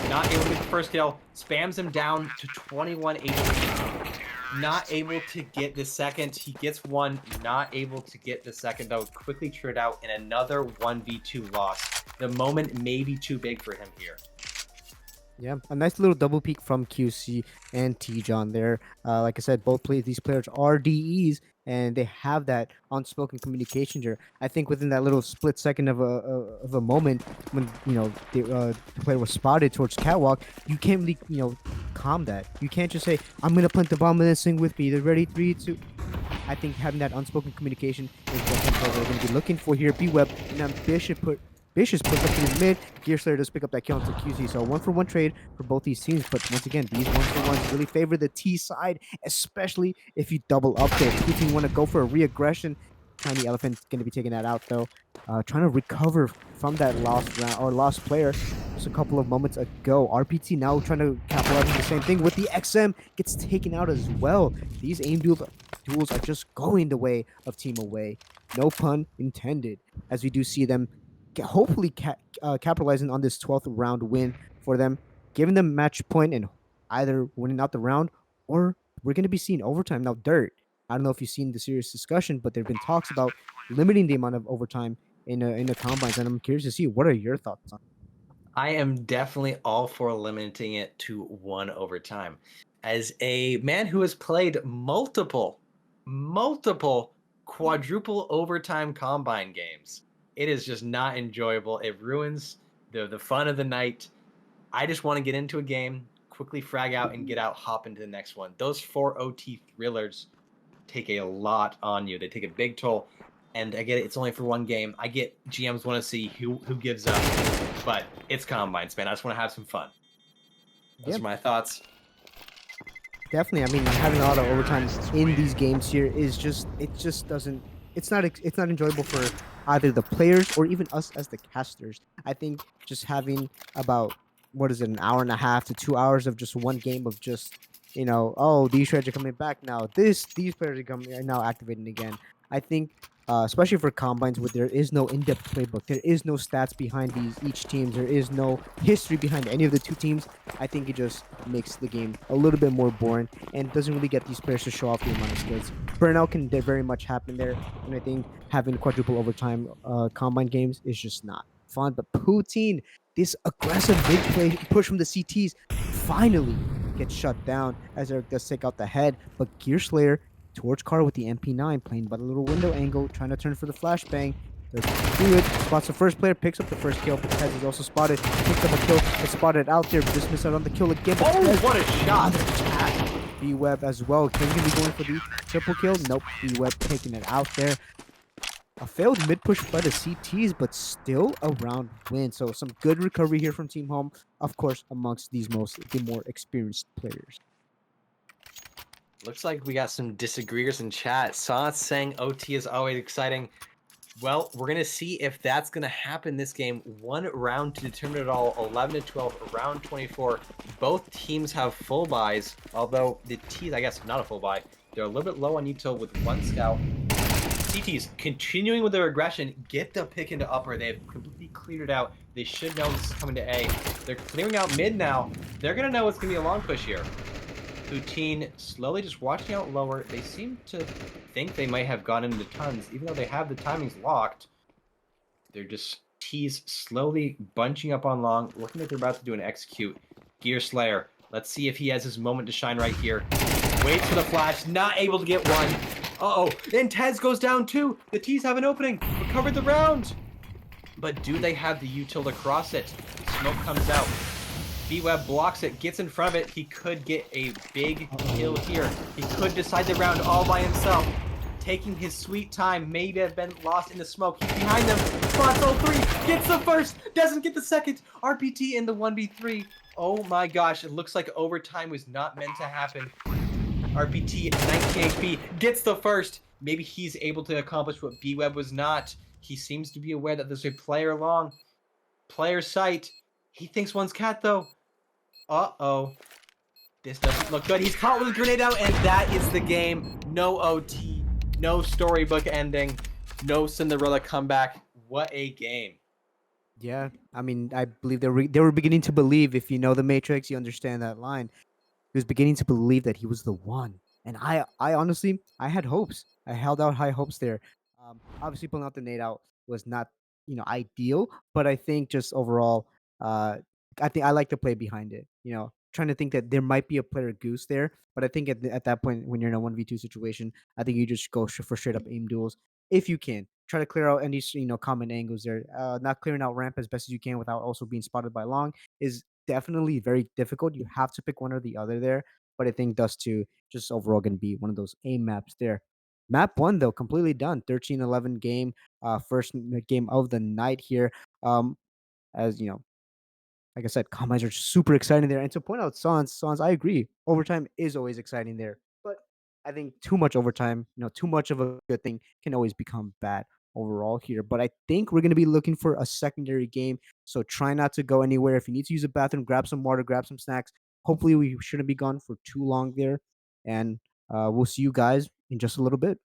Not able to get the first kill. Spams him down to 21 HP. Not able to get the second. He gets one. Not able to get the second, though. Quickly triggered out in another 1v2 loss. The moment may be too big for him here. Yeah, a nice little double peek from QC and T-John there. Like I said, these players are DEs, and they have that unspoken communication here. I think within that little split second of a moment when the player was spotted towards catwalk, you can't really calm that. You can't just say, "I'm gonna plant the bomb and then sing with me." They're ready, 3, 2. I think having that unspoken communication is what they're going to be looking for here. B-Web, an ambitious push up to his mid. Gear Slayer does pick up that kill into QC. So 1-for-1 trade for both these teams. But once again, these 1-for-1s really favor the T side, especially if you double up there. Two teams want to go for a re-aggression. Tiny Elephant's going to be taking that out though. Trying to recover from that lost round or lost player just a couple of moments ago. RPT now trying to capitalize on the same thing with the XM. Gets taken out as well. These aim duels are just going the way of Team Away. No pun intended. As we do see them hopefully capitalizing on this 12th round win for them, giving them match point and either winning out the round, or we're going to be seeing overtime. Now, Dirt, I don't know if you've seen the serious discussion, but there have been talks about limiting the amount of overtime in the combines, and I'm curious to see, what are your thoughts on it? I am definitely all for limiting it to 1 overtime. As a man who has played multiple quadruple overtime combine games, it is just not enjoyable. It ruins the fun of the night. I just want to get into a game, quickly frag out and get out, hop into the next one. Those 4 OT thrillers take a lot on you. They take a big toll. And I get it, it's only for one game. I get GMs want to see who gives up. But it's combines, man. I just want to have some fun. Those are my thoughts. Definitely. I mean, having a lot of overtime in these games here is just it's not enjoyable for either the players or even us as the casters. I think just having about, what is it, an hour and a half to 2 hours of just one game of just oh, these shreds are coming back now. These players are now activating again. I think, especially for combines where there is no in-depth playbook, there is no stats behind these each teams, there is no history behind any of the two teams. I think it just makes the game a little bit more boring and doesn't really get these players to show off the amount of skills. Burnout can very much happen there, and I think having quadruple overtime combine games is just not fun. But Poutine, this aggressive mid play push from the CTs, finally gets shut down as Eric does take out the head. But Gear Slayer, Torch Car with the MP9 playing by the little window angle, trying to turn for the flashbang. Does do it. Spots the first player, picks up the first kill. But Tez is also spotted. Picks up a kill. It's spotted out there. Just missed out on the kill again. But Oh, Tez what a shot! B-Web as well. Can he be going for the triple kill? Nope. B-Web taking it out there. A failed mid push by the CTs, but still a round win. So some good recovery here from Team Home, of course, amongst the more experienced players. Looks like we got some disagreeers in chat. Sauce saying OT is always exciting. Well, we're going to see if that's going to happen this game. One round to determine it all. 11 to 12, round 24. Both teams have full buys, although the T's, I guess, not a full buy. They're a little bit low on util with one scout. CTs continuing with their aggression, get the pick into upper. They've completely cleared it out. They should know this is coming to A. They're clearing out mid now. They're going to know it's going to be a long push here. Poutine slowly just watching out lower. They seem to think they might have gone into tons, even though they have the timings locked. They're just T's slowly bunching up on long, looking like they're about to do an execute. Gear Slayer, let's see if he has his moment to shine right here. Waits for the flash, not able to get one. Uh-oh, and Tez goes down too. The T's have an opening, recovered the round. But do they have the util to cross it? Smoke comes out. B-Web blocks it, gets in front of it. He could get a big kill here. He could decide the round all by himself. Taking his sweet time, maybe have been lost in the smoke. He's behind them. Spots all three. Gets the first. Doesn't get the second. RPT in the 1v3. Oh my gosh. It looks like overtime was not meant to happen. RPT 19 HP. Gets the first. Maybe he's able to accomplish what B-Web was not. He seems to be aware that there's a player long. Player sight. He thinks one's cat though. Uh-oh. This doesn't look good. He's caught with a grenade out, and that is the game. No OT. No storybook ending. No Cinderella comeback. What a game. Yeah, I mean, I believe they were beginning to believe. If you know the Matrix, you understand that line. He was beginning to believe that he was the one, and I honestly, I had hopes. I held out high hopes there. Obviously, pulling out the nade out was not, ideal, but I think just overall, uh, I think I like the play behind it. Trying to think that there might be a player goose there, but I think at that point, when you're in a 1v2 situation, I think you just go for straight up aim duels if you can. Try to clear out any common angles there. Not clearing out ramp as best as you can without also being spotted by long is definitely very difficult. You have to pick one or the other there, but I think Dust 2 just overall going to be one of those aim maps there. Map 1 though, completely done. 13-11 game, first game of the night here. As you know, like I said, combines are super exciting there. And to point out Sans, I agree. Overtime is always exciting there. But I think too much overtime, too much of a good thing can always become bad overall here. But I think we're going to be looking for a secondary game. So try not to go anywhere. If you need to use a bathroom, grab some water, grab some snacks. Hopefully, we shouldn't be gone for too long there. And we'll see you guys in just a little bit.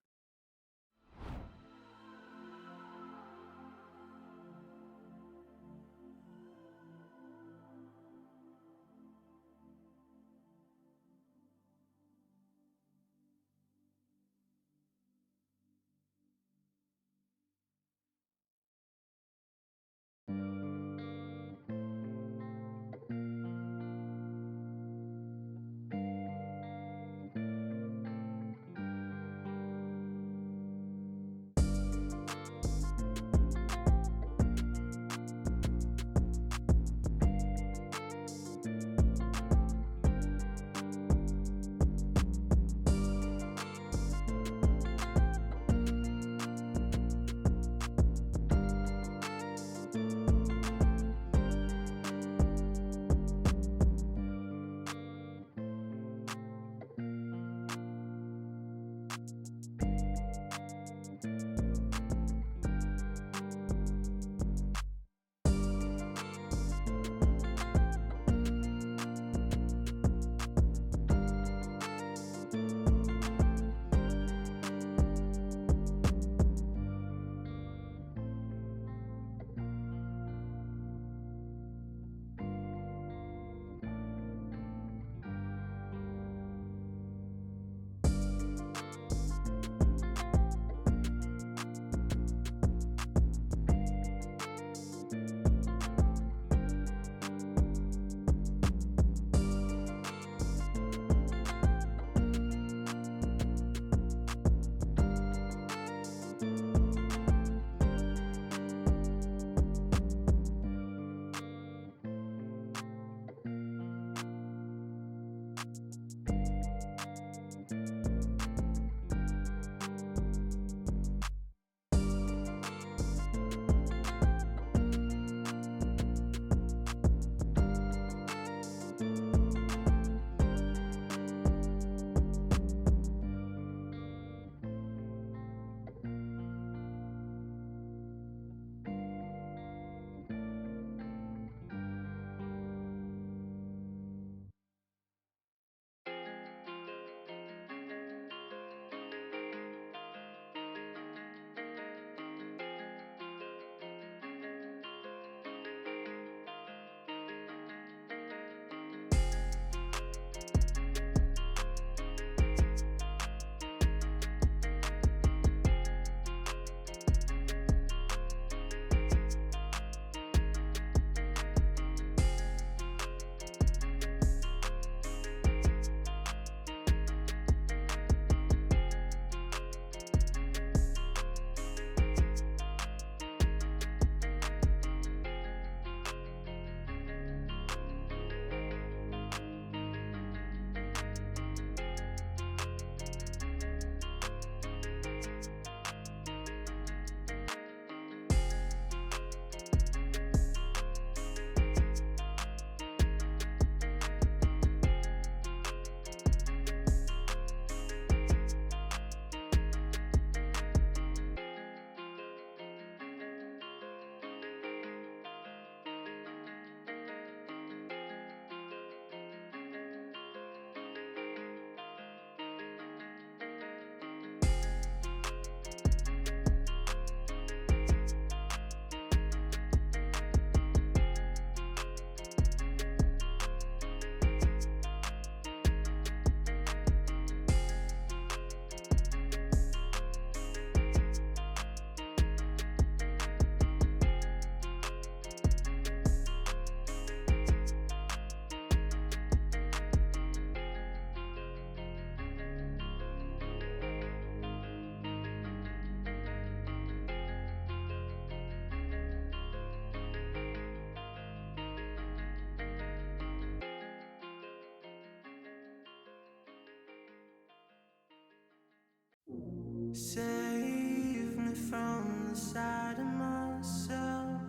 inside of myself,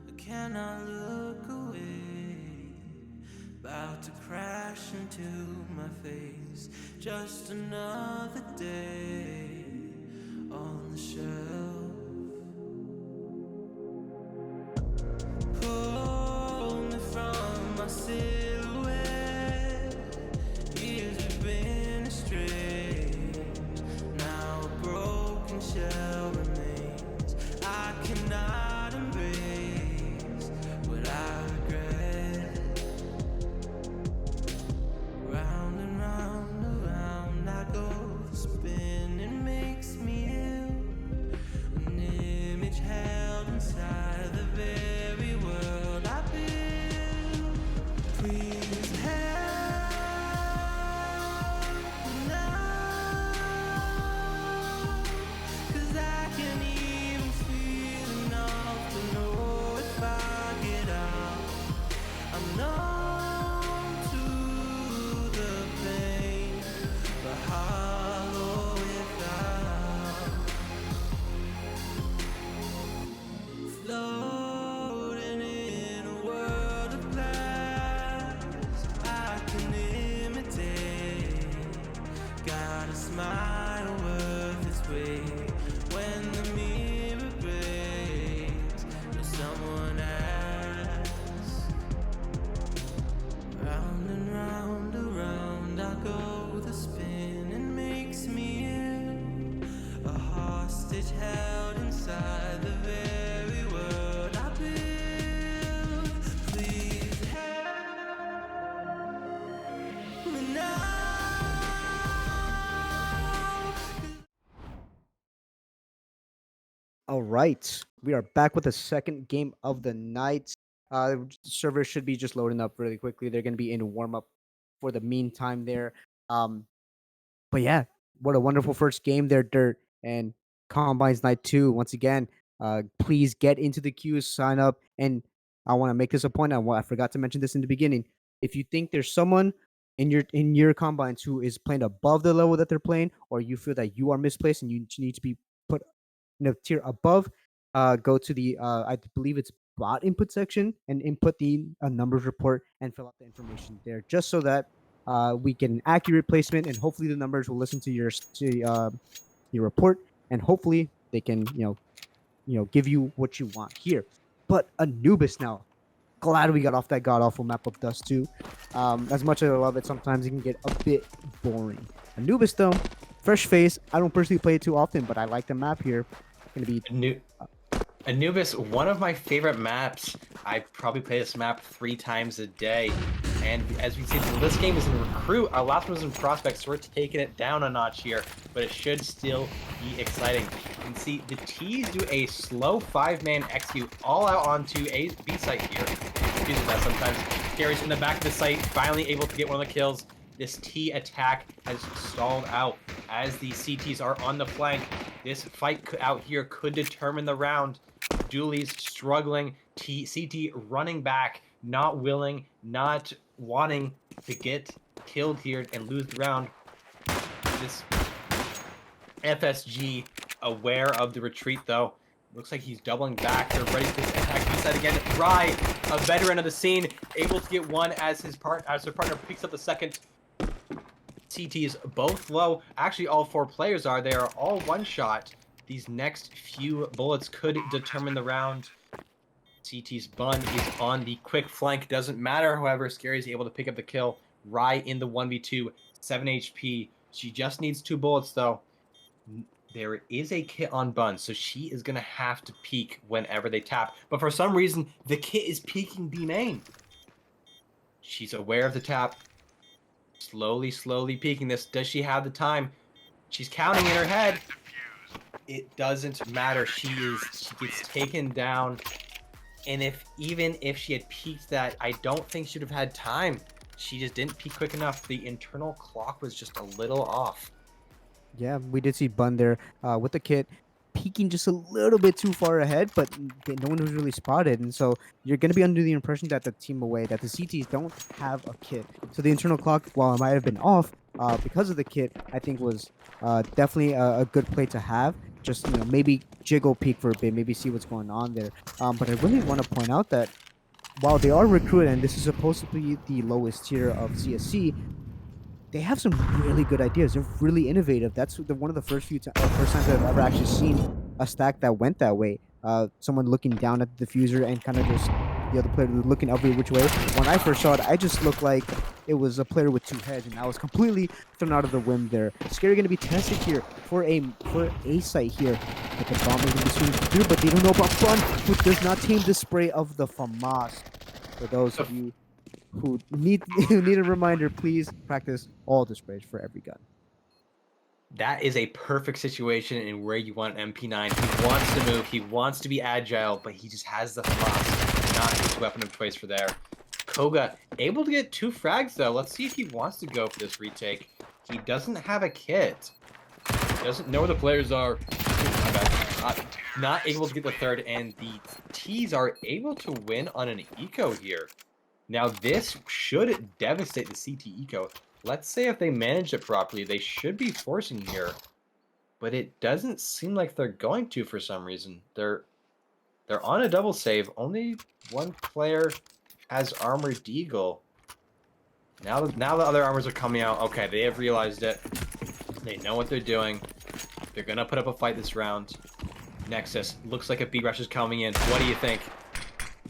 I cannot look away. About to crash into my face. Just another day on the shelf. Pull me from my silhouette. Years have been estranged. Now a broken shell remains. I cannot embrace what I regret. Round and round, around I go. The spin makes me ill. An image held inside the very world I build. Please help me now, 'cause I can't even feel enough to know if I get out. I'm numb to the pain, but hollow without. Floating in a world of glass, I can imitate. Got a smile worth its weight when the mirror breaks. Will someone ask? Round and round, around I go. The spinning makes me ill. A hostage held inside the very world I build. Please help me now. All right, we are back with the second game of the night. The server should be just loading up really quickly. They're going to be in warm up for the meantime there. Um, but yeah, what a wonderful first game there, Dirt and Combines Night 2. Once again, please get into the queues, sign up, and I want to make this a point. I forgot to mention this in the beginning. If you think there's someone in your combines who is playing above the level that they're playing, or you feel that you are misplaced and you need to be put tier above, go to the I believe it's bot input section and input the numbers report and fill out the information there, just so that we get an accurate placement, and hopefully the numbers will listen to your report, and hopefully they can give you what you want here. But Anubis now, glad we got off that god awful map of Dust 2. As much as I love it, sometimes it can get a bit boring. Anubis though, fresh face. I don't personally play it too often, but I like the map here. Gonna be Anubis, one of my favorite maps. I probably play this map 3 times a day. And as we see, this game is in Recruit. Our last one was in Prospect, so we're taking it down a notch here. But it should still be exciting. You can see the T's do a slow 5-man execute all out onto a B site here. Confuses that sometimes. Gary's in the back of the site, finally able to get one of the kills. This T attack has stalled out as the CTs are on the flank. This fight out here could determine the round. Dooley's struggling. CT running back, not willing, not wanting to get killed here and lose the round. This FSG aware of the retreat though. Looks like he's doubling back. They're ready to attack B-side again. Rye, a veteran of the scene, able to get one as their partner picks up the second. CTs both low. Actually, all 4 players are. They are all one-shot. These next few bullets could determine the round. CT's Bun is on the quick flank. Doesn't matter, however. Scary is able to pick up the kill. Rye in the 1v2. 7 HP. She just needs 2 bullets, though. There is a kit on Bun, so she is going to have to peek whenever they tap. But for some reason, the kit is peeking B main. She's aware of the tap. Slowly peeking this. Does she have the time? She's counting in her head. It doesn't matter. She gets taken down. And even if she had peeked that, I don't think she'd have had time. She just didn't peek quick enough. The internal clock was just a little off. Yeah, we did see Bun there with the kit. peeking just a little bit too far ahead, but no one was really spotted. And so you're going to be under the impression that the team away, that the CTs don't have a kit. So the internal clock, while it might have been off because of the kit, I think was definitely a good play to have. Just, maybe jiggle peek for a bit, maybe see what's going on there. But I really want to point out that while they are recruited, and this is supposed to be the lowest tier of CSC, they have some really good ideas. They're really innovative. That's one of the first times I've ever actually seen a stack that went that way. Someone looking down at the diffuser and kind of just the other player looking every which way. When I first saw it, I just looked like it was a player with two heads, and I was completely thrown out of the whim there. Scary going to be tested here for a site here. But the bomb is going to be swinging through, but they don't know about Fun, who does not tame the spray of the FAMAS. For those of you who need a reminder, please practice all the sprays for every gun. That is a perfect situation in where you want MP9. He wants to move, he wants to be agile, but he just has the FAMAS, not his weapon of choice for there. Koga able to get 2 frags though. Let's see if he wants to go for this retake. He doesn't have a kit. He doesn't know where the players are. Not able to get the third, and the T's are able to win on an eco here. Now this should devastate the CT eco. Let's say if they manage it properly, they should be forcing here. But it doesn't seem like they're going to for some reason. They're on a double save. Only one player has Armored Eagle. Now the other armors are coming out. Okay, they have realized it. They know what they're doing. They're going to put up a fight this round. Nexus, looks like a B-Rush is coming in. What do you think?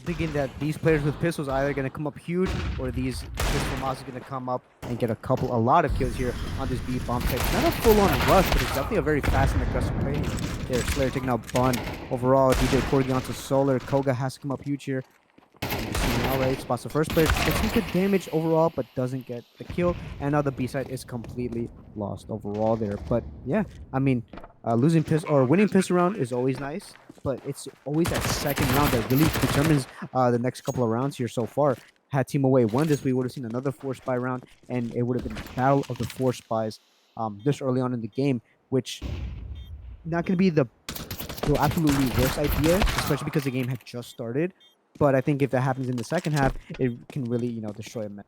Thinking that these players with pistols are either going to come up huge, or these FAMAS is going to come up and get a lot of kills here on this B bomb site. Not a full-on rush, but it's definitely a very fast and aggressive play. There, Slayer taking out Bun. Overall, DJ Corgi onto Solar. Koga has to come up huge here. Alright, spots the first player, gets some good damage overall, but doesn't get the kill. And now the B side is completely lost overall there. But yeah, I mean, winning pistol round is always nice, but it's always that second round that really determines the next couple of rounds here so far. Had Team Away won this, we would have seen another 4-spy round, and it would have been a battle of the 4 spies this early on in the game, which not going to be the absolutely worst idea, especially because the game had just started. But I think if that happens in the second half, it can really, destroy a match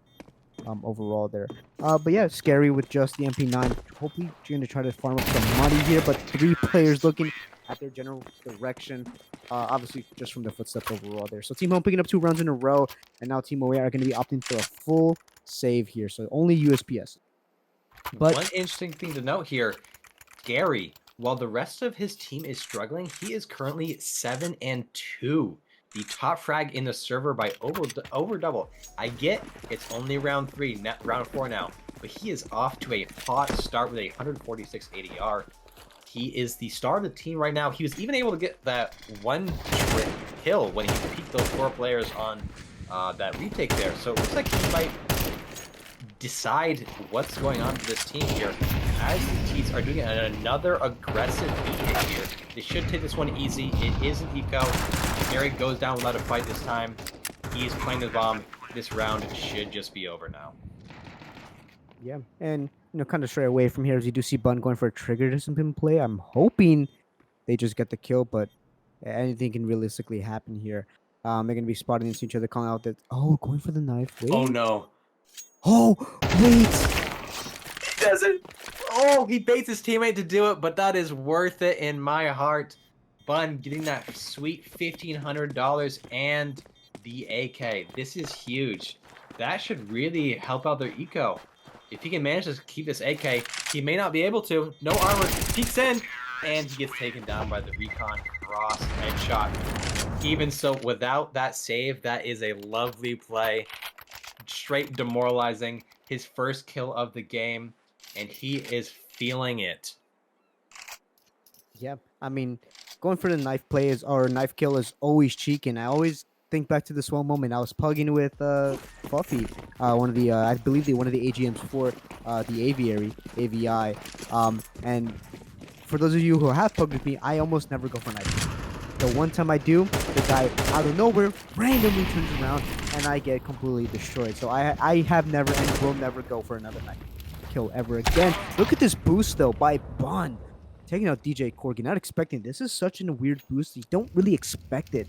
overall there. But yeah, Scary with just the MP9. Hopefully, you're going to try to farm up some money here. But 3 players looking at their general direction. Obviously, just from the footsteps overall there. So Team Home picking up 2 rounds in a row. And now Team Away are going to be opting for a full save here. So only USPS. But one interesting thing to note here, Scary, while the rest of his team is struggling, he is currently 7-2. The top frag in the server by over double. I get it's only round 3, round 4 now, but he is off to a hot start with a 146 ADR. He is the star of the team right now. He was even able to get that 1 trick kill when he peeked those 4 players on that retake there. So it looks like he might decide what's going on for this team here. As the T's are doing another aggressive B here. They should take this one easy. It is an eco. Gary goes down without a fight this time. He's playing the bomb. This round should just be over now. Yeah, and kind of straight away from here, as you do see Bun going for a trigger discipline play. I'm hoping they just get the kill, but anything can realistically happen here. They're going to be spotting into each other, calling out that, going for the knife. Wait. Oh, no. Oh, wait. He doesn't. Oh, he baits his teammate to do it, but that is worth it in my heart. Bun getting that sweet $1,500 and the AK. This is huge. That should really help out their eco. If he can manage to keep this AK, he may not be able to. No armor, peeks in, and he gets taken down by the recon cross headshot. Even so, without that save, that is a lovely play. Straight demoralizing. His first kill of the game, and he is feeling it. Yeah, I mean, going for the knife play or knife kill is always cheeky, and I always think back to this one moment. I was pugging with Fuffy, one of the I believe one of the AGMs for the Aviary, AVI. And for those of you who have pugged with me, I almost never go for knife. The one time I do, the guy out of nowhere randomly turns around, and I get completely destroyed. So I have never and will never go for another knife kill ever again. Look at this boost though by Bun. taking out DJ Corgi. Not expecting this is such a weird boost. You don't really expect it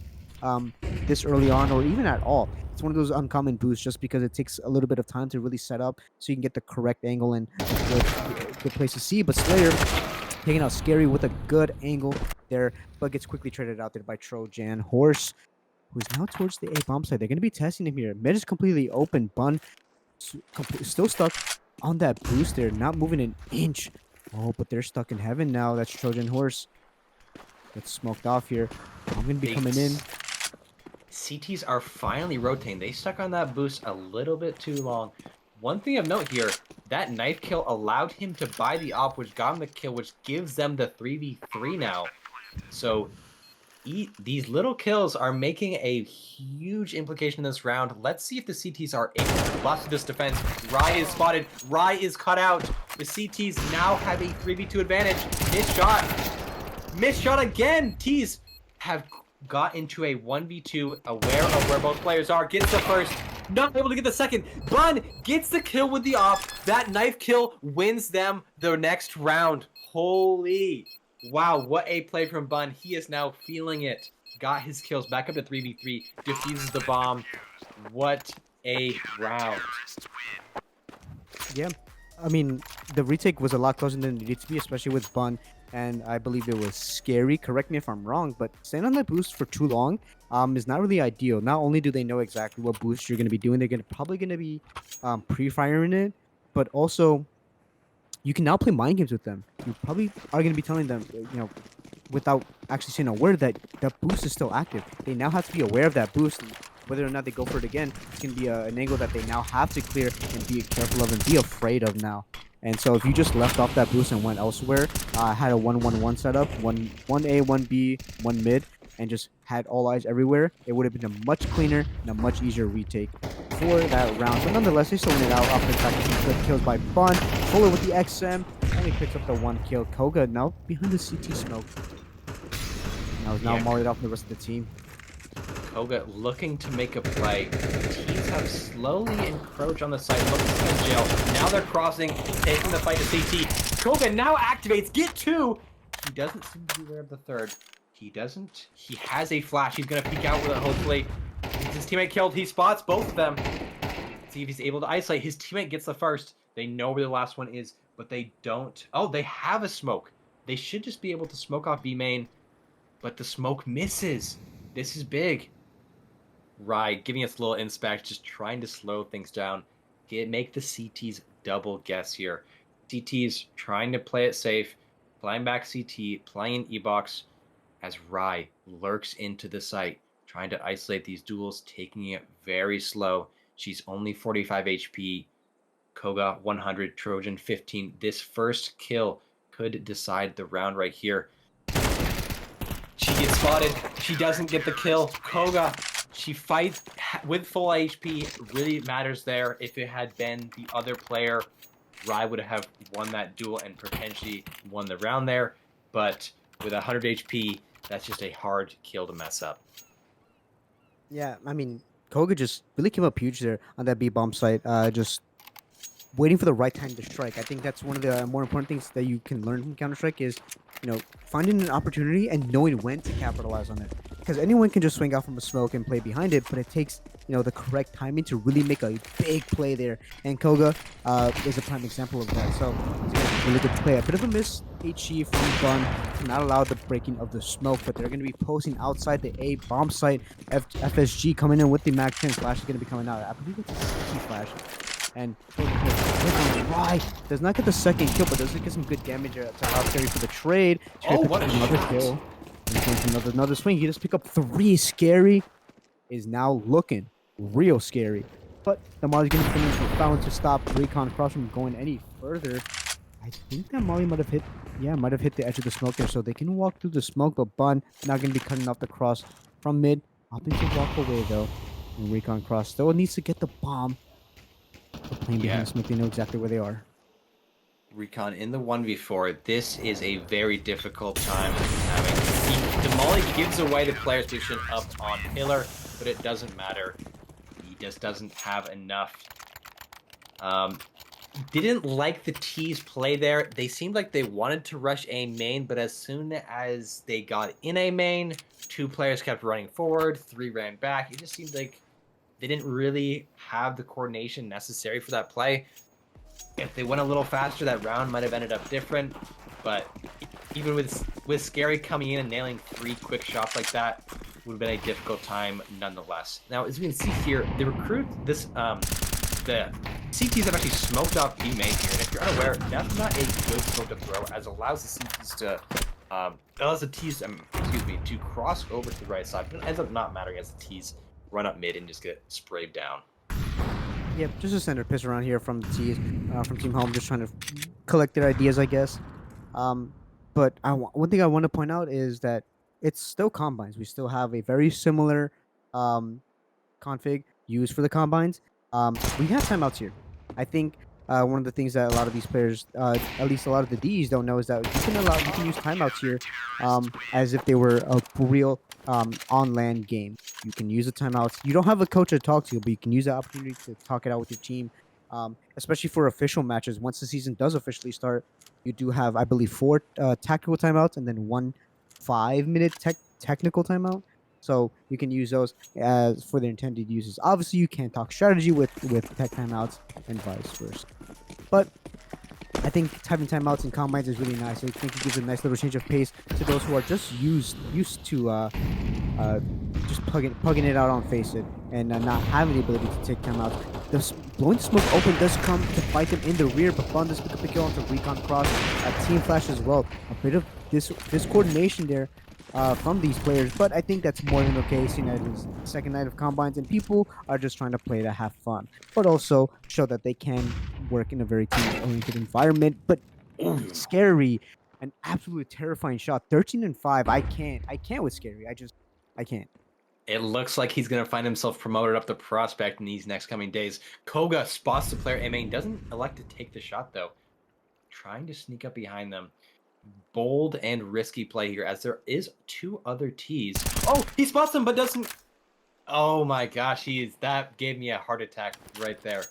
this early on or even at all. It's one of those uncommon boosts just because it takes a little bit of time to really set up so you can get the correct angle and good place to see. But Slayer taking out Scary with a good angle there, but gets quickly traded out there by Trojan Horse, who's now towards the A bomb side. They're going to be testing him here. Mid is completely open. Bun still stuck on that boost there, not moving an inch. Oh, but they're stuck in heaven now. That's Trojan Horse. Gets smoked off here. I'm going to be coming in. CTs are finally rotating. They stuck on that boost a little bit too long. One thing of note here, that knife kill allowed him to buy the op, which got him the kill, which gives them the 3v3 now. So these little kills are making a huge implication in this round. Let's see if the CTs are able to bust this defense. Rye is spotted. Rye is cut out. The CTs now have a 3v2 advantage. Missed shot. Missed shot again. T's have got into a 1v2, aware of where both players are. Gets the first. Not able to get the second. Bun gets the kill with the op. That knife kill wins them the next round. Holy. Wow, what a play from Bun. He is now feeling it. Got his kills back up to 3v3. Defuses the bomb. What a round. Yeah. I mean, the retake was a lot closer than it needed to be, especially with Bun. And I believe it was Scary. Correct me if I'm wrong, but staying on that boost for too long is not really ideal. Not only do they know exactly what boost you're going to be doing, they're probably going to be pre-firing it, but also you can now play mind games with them. You probably are going to be telling them, without actually saying a word, that that boost is still active. They now have to be aware of that boost. Whether or not they go for it again, it can be an angle that they now have to clear and be careful of and be afraid of now. And so if you just left off that boost and went elsewhere, had a 1-1-1 setup, 1A, 1B, 1 mid, and just had all eyes everywhere, it would have been a much cleaner and a much easier retake for that round. But nonetheless, they still win it out after the fact that good kills by Bun. Fuller with the XM, only picks up the 1 kill. Koga now behind the CT smoke. Now mollied off the rest of the team. Koga looking to make a play. Teams have slowly encroached on the side, looking to jail. Now they're crossing, taking the fight to CT. Koga now activates, get 2. He doesn't seem to be aware of the third. He doesn't. He has a flash. He's going to peek out with it, hopefully. His teammate killed. He spots both of them. See if he's able to isolate. His teammate gets the first. They know where the last one is, but they don't. Oh, they have a smoke. They should just be able to smoke off B main, but the smoke misses. This is big. Right, giving us a little inspect, just trying to slow things down. Make the CTs double guess here. CTs trying to play it safe, playing back CT, playing E-box, as Rye lurks into the site, trying to isolate these duels, taking it very slow. She's only 45 HP. Koga 100, Trojan 15. This first kill could decide the round right here. She gets spotted. She doesn't get the kill. Koga, she fights with full HP. Really matters there. If it had been the other player, Rye would have won that duel and potentially won the round there. But with 100 HP, that's just a hard kill to mess up. Yeah, I mean, Koga just really came up huge there on that B bomb site. Just waiting for the right time to strike. I think that's one of the more important things that you can learn from Counter-Strike is, finding an opportunity and knowing when to capitalize on it. Because anyone can just swing out from a smoke and play behind it, but it takes, the correct timing to really make a big play there. And Koga is a prime example of that. So it's a really good play. A bit of a miss HE from Bun to not allow the breaking of the smoke, but they're going to be posting outside the A bomb site. FSG coming in with the Mac 10 flash is going to be coming out. I believe it's a CT flash. And Rye does not get the second kill, but does get some good damage to allow Scary for the trade. What another kill. Another swing. He just pick up 3. Scary is now looking real scary. But the Molly's going to finish with Fountain to stop Recon Cross from going any further. I think that Molly might have hit the edge of the smoke there, so they can walk through the smoke, but Bun not going to be cutting off the cross from mid. Opting to walk away, though. And Recon Cross still needs to get the bomb. But playing behind the smoke, they know exactly where they are. Recon in the 1v4. This is a very difficult time having. Molly gives away the player's position up on Pillar, but it doesn't matter. He just doesn't have enough. didn't like the T's play there. They seemed like they wanted to rush A main, but as soon as they got in A main, 2 players kept running forward, 3 ran back. It just seemed like they didn't really have the coordination necessary for that play. If they went a little faster, that round might have ended up different. But even with Scary coming in and nailing 3 quick shots like that, would have been a difficult time nonetheless. Now, as we can see here, the recruit, the CTs have actually smoked off B main here, and if you're unaware, that's not a good smoke to throw, as it allows the CTs to to cross over to the right side, but it ends up not mattering as the T's run up mid and just get sprayed down. Yep, just a center piss around here from the T's, from Team Home, just trying to collect their ideas, I guess. But one thing I want to point out is that it's still combines. We still have a very similar config used for the combines. We have timeouts here. I think one of the things that a lot of these players, at least a lot of the Ds, don't know is that you can use timeouts here as if they were a real on land game. You can use the timeouts. You don't have a coach to talk to, but you can use the opportunity to talk it out with your team, especially for official matches. Once the season does officially start, you do have, I believe, 4 tactical timeouts and then 1 5-minute technical timeout. So you can use those as for their intended uses. Obviously, you can't talk strategy with tech timeouts and vice versa. But I think having timeouts and combines is really nice. I think it gives a nice little change of pace to those who are just used to just plugging it out on Face It and not having the ability to take timeouts. Blowing the smoke open does come to fight them in the rear, but Bun does pick up the kill onto Recon Cross. Team Flash as well. A bit of this coordination there from these players, but I think that's more than okay, seeing that it's the second night of combines and people are just trying to play to have fun, but also show that they can work in a very team-oriented environment. But Scary, an absolutely terrifying shot. 13-5. I can't with Scary. I can't. It looks like he's going to find himself promoted up to prospect in these next coming days. Koga spots the player A main, doesn't elect to take the shot though. Trying to sneak up behind them. Bold and risky play here, as there is 2 other T's. Oh, he spots them, but doesn't. Oh my gosh, that gave me a heart attack right there.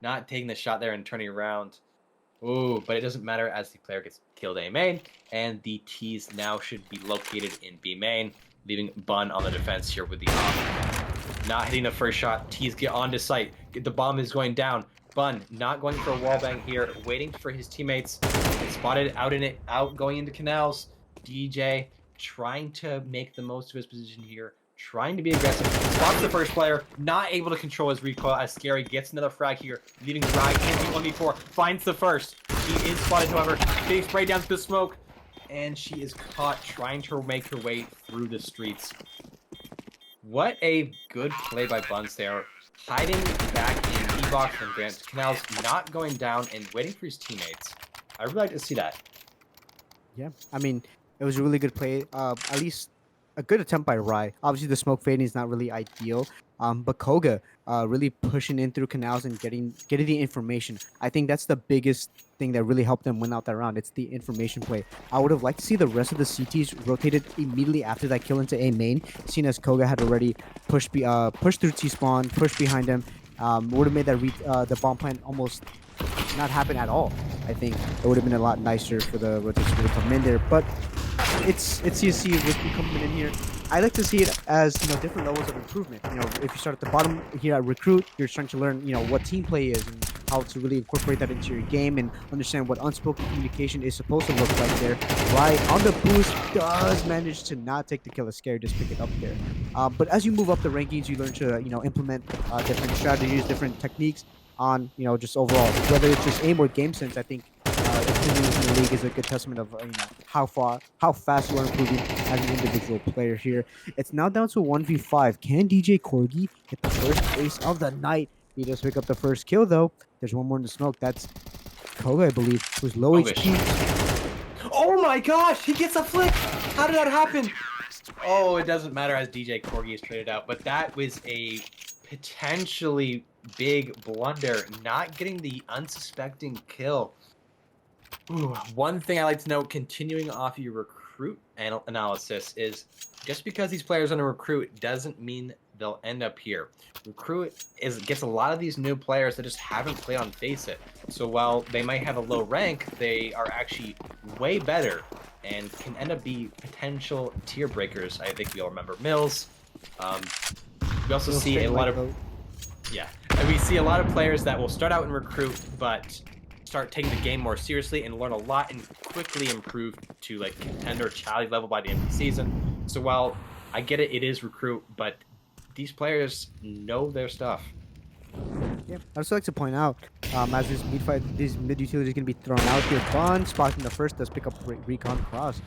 Not taking the shot there and turning around. Ooh, but it doesn't matter as the player gets killed A main, and the T's now should be located in B main, leaving Bun on the defense here with the off. Not hitting the first shot. T's get onto site. The bomb is going down. Bun not going for a wallbang here, waiting for his teammates. Spotted out going into canals. DJ trying to make the most of his position here, trying to be aggressive. Spots the first player, not able to control his recoil as Scary gets another frag here, leaving Rye in the 1v4, finds the first. She is spotted, however, getting sprayed down to the smoke, and she is caught trying to make her way through the streets. What a good play by Buns there. Hiding back in D-box from Grant Canals, not going down and waiting for his teammates. I really like to see that. Yeah, I mean, it was a really good play. At least a good attempt by Rye. Obviously, the smoke fading is not really ideal. But Koga really pushing in through canals and getting the information. I think that's the biggest thing that really helped them win out that round. It's the information play. I would have liked to see the rest of the CTs rotated immediately after that kill into A main, seeing as Koga had already pushed through T spawn, pushed behind him. Would have made that the bomb plant almost not happen at all. I think it would have been a lot nicer for the rotation to come in there. But it's CSC with coming in here. I like to see it as, different levels of improvement. If you start at the bottom here at recruit, you're trying to learn, what team play is and how to really incorporate that into your game and understand what unspoken communication is supposed to look like there. Right on the boost does manage to not take the kill as Scary, just pick it up there. But as you move up the rankings, you learn to, implement different strategies, different techniques on, just overall, whether it's just aim or game sense. I think improving in the league is a good testament of how fast you are improving as an individual player here. It's now down to 1v5. Can DJ Corgi get the first ace of the night? He does pick up the first kill though. There's one more in the smoke. That's Koga, I believe, who's low HP. Oh my gosh, he gets a flick. How did that happen? Oh, it doesn't matter as DJ Corgi is traded out, but that was a potentially big blunder, not getting the unsuspecting kill. Ooh, one thing I like to note, continuing off your recruit analysis, is just because these players on a recruit doesn't mean they'll end up here. Recruit gets a lot of these new players that just haven't played on Face It. So while they might have a low rank, they are actually way better and can end up be potential tier breakers. I think we all remember Mills. We also see a lot of and we see a lot of players that will start out in recruit, but start taking the game more seriously and learn a lot and quickly improve to like contender challenge level by the end of the season. So while I get it, it is recruit, but these players know their stuff. Yeah, I'd also like to point out, as these mid utilities are going to be thrown out here. Bond spotting the first does pick up recon cross.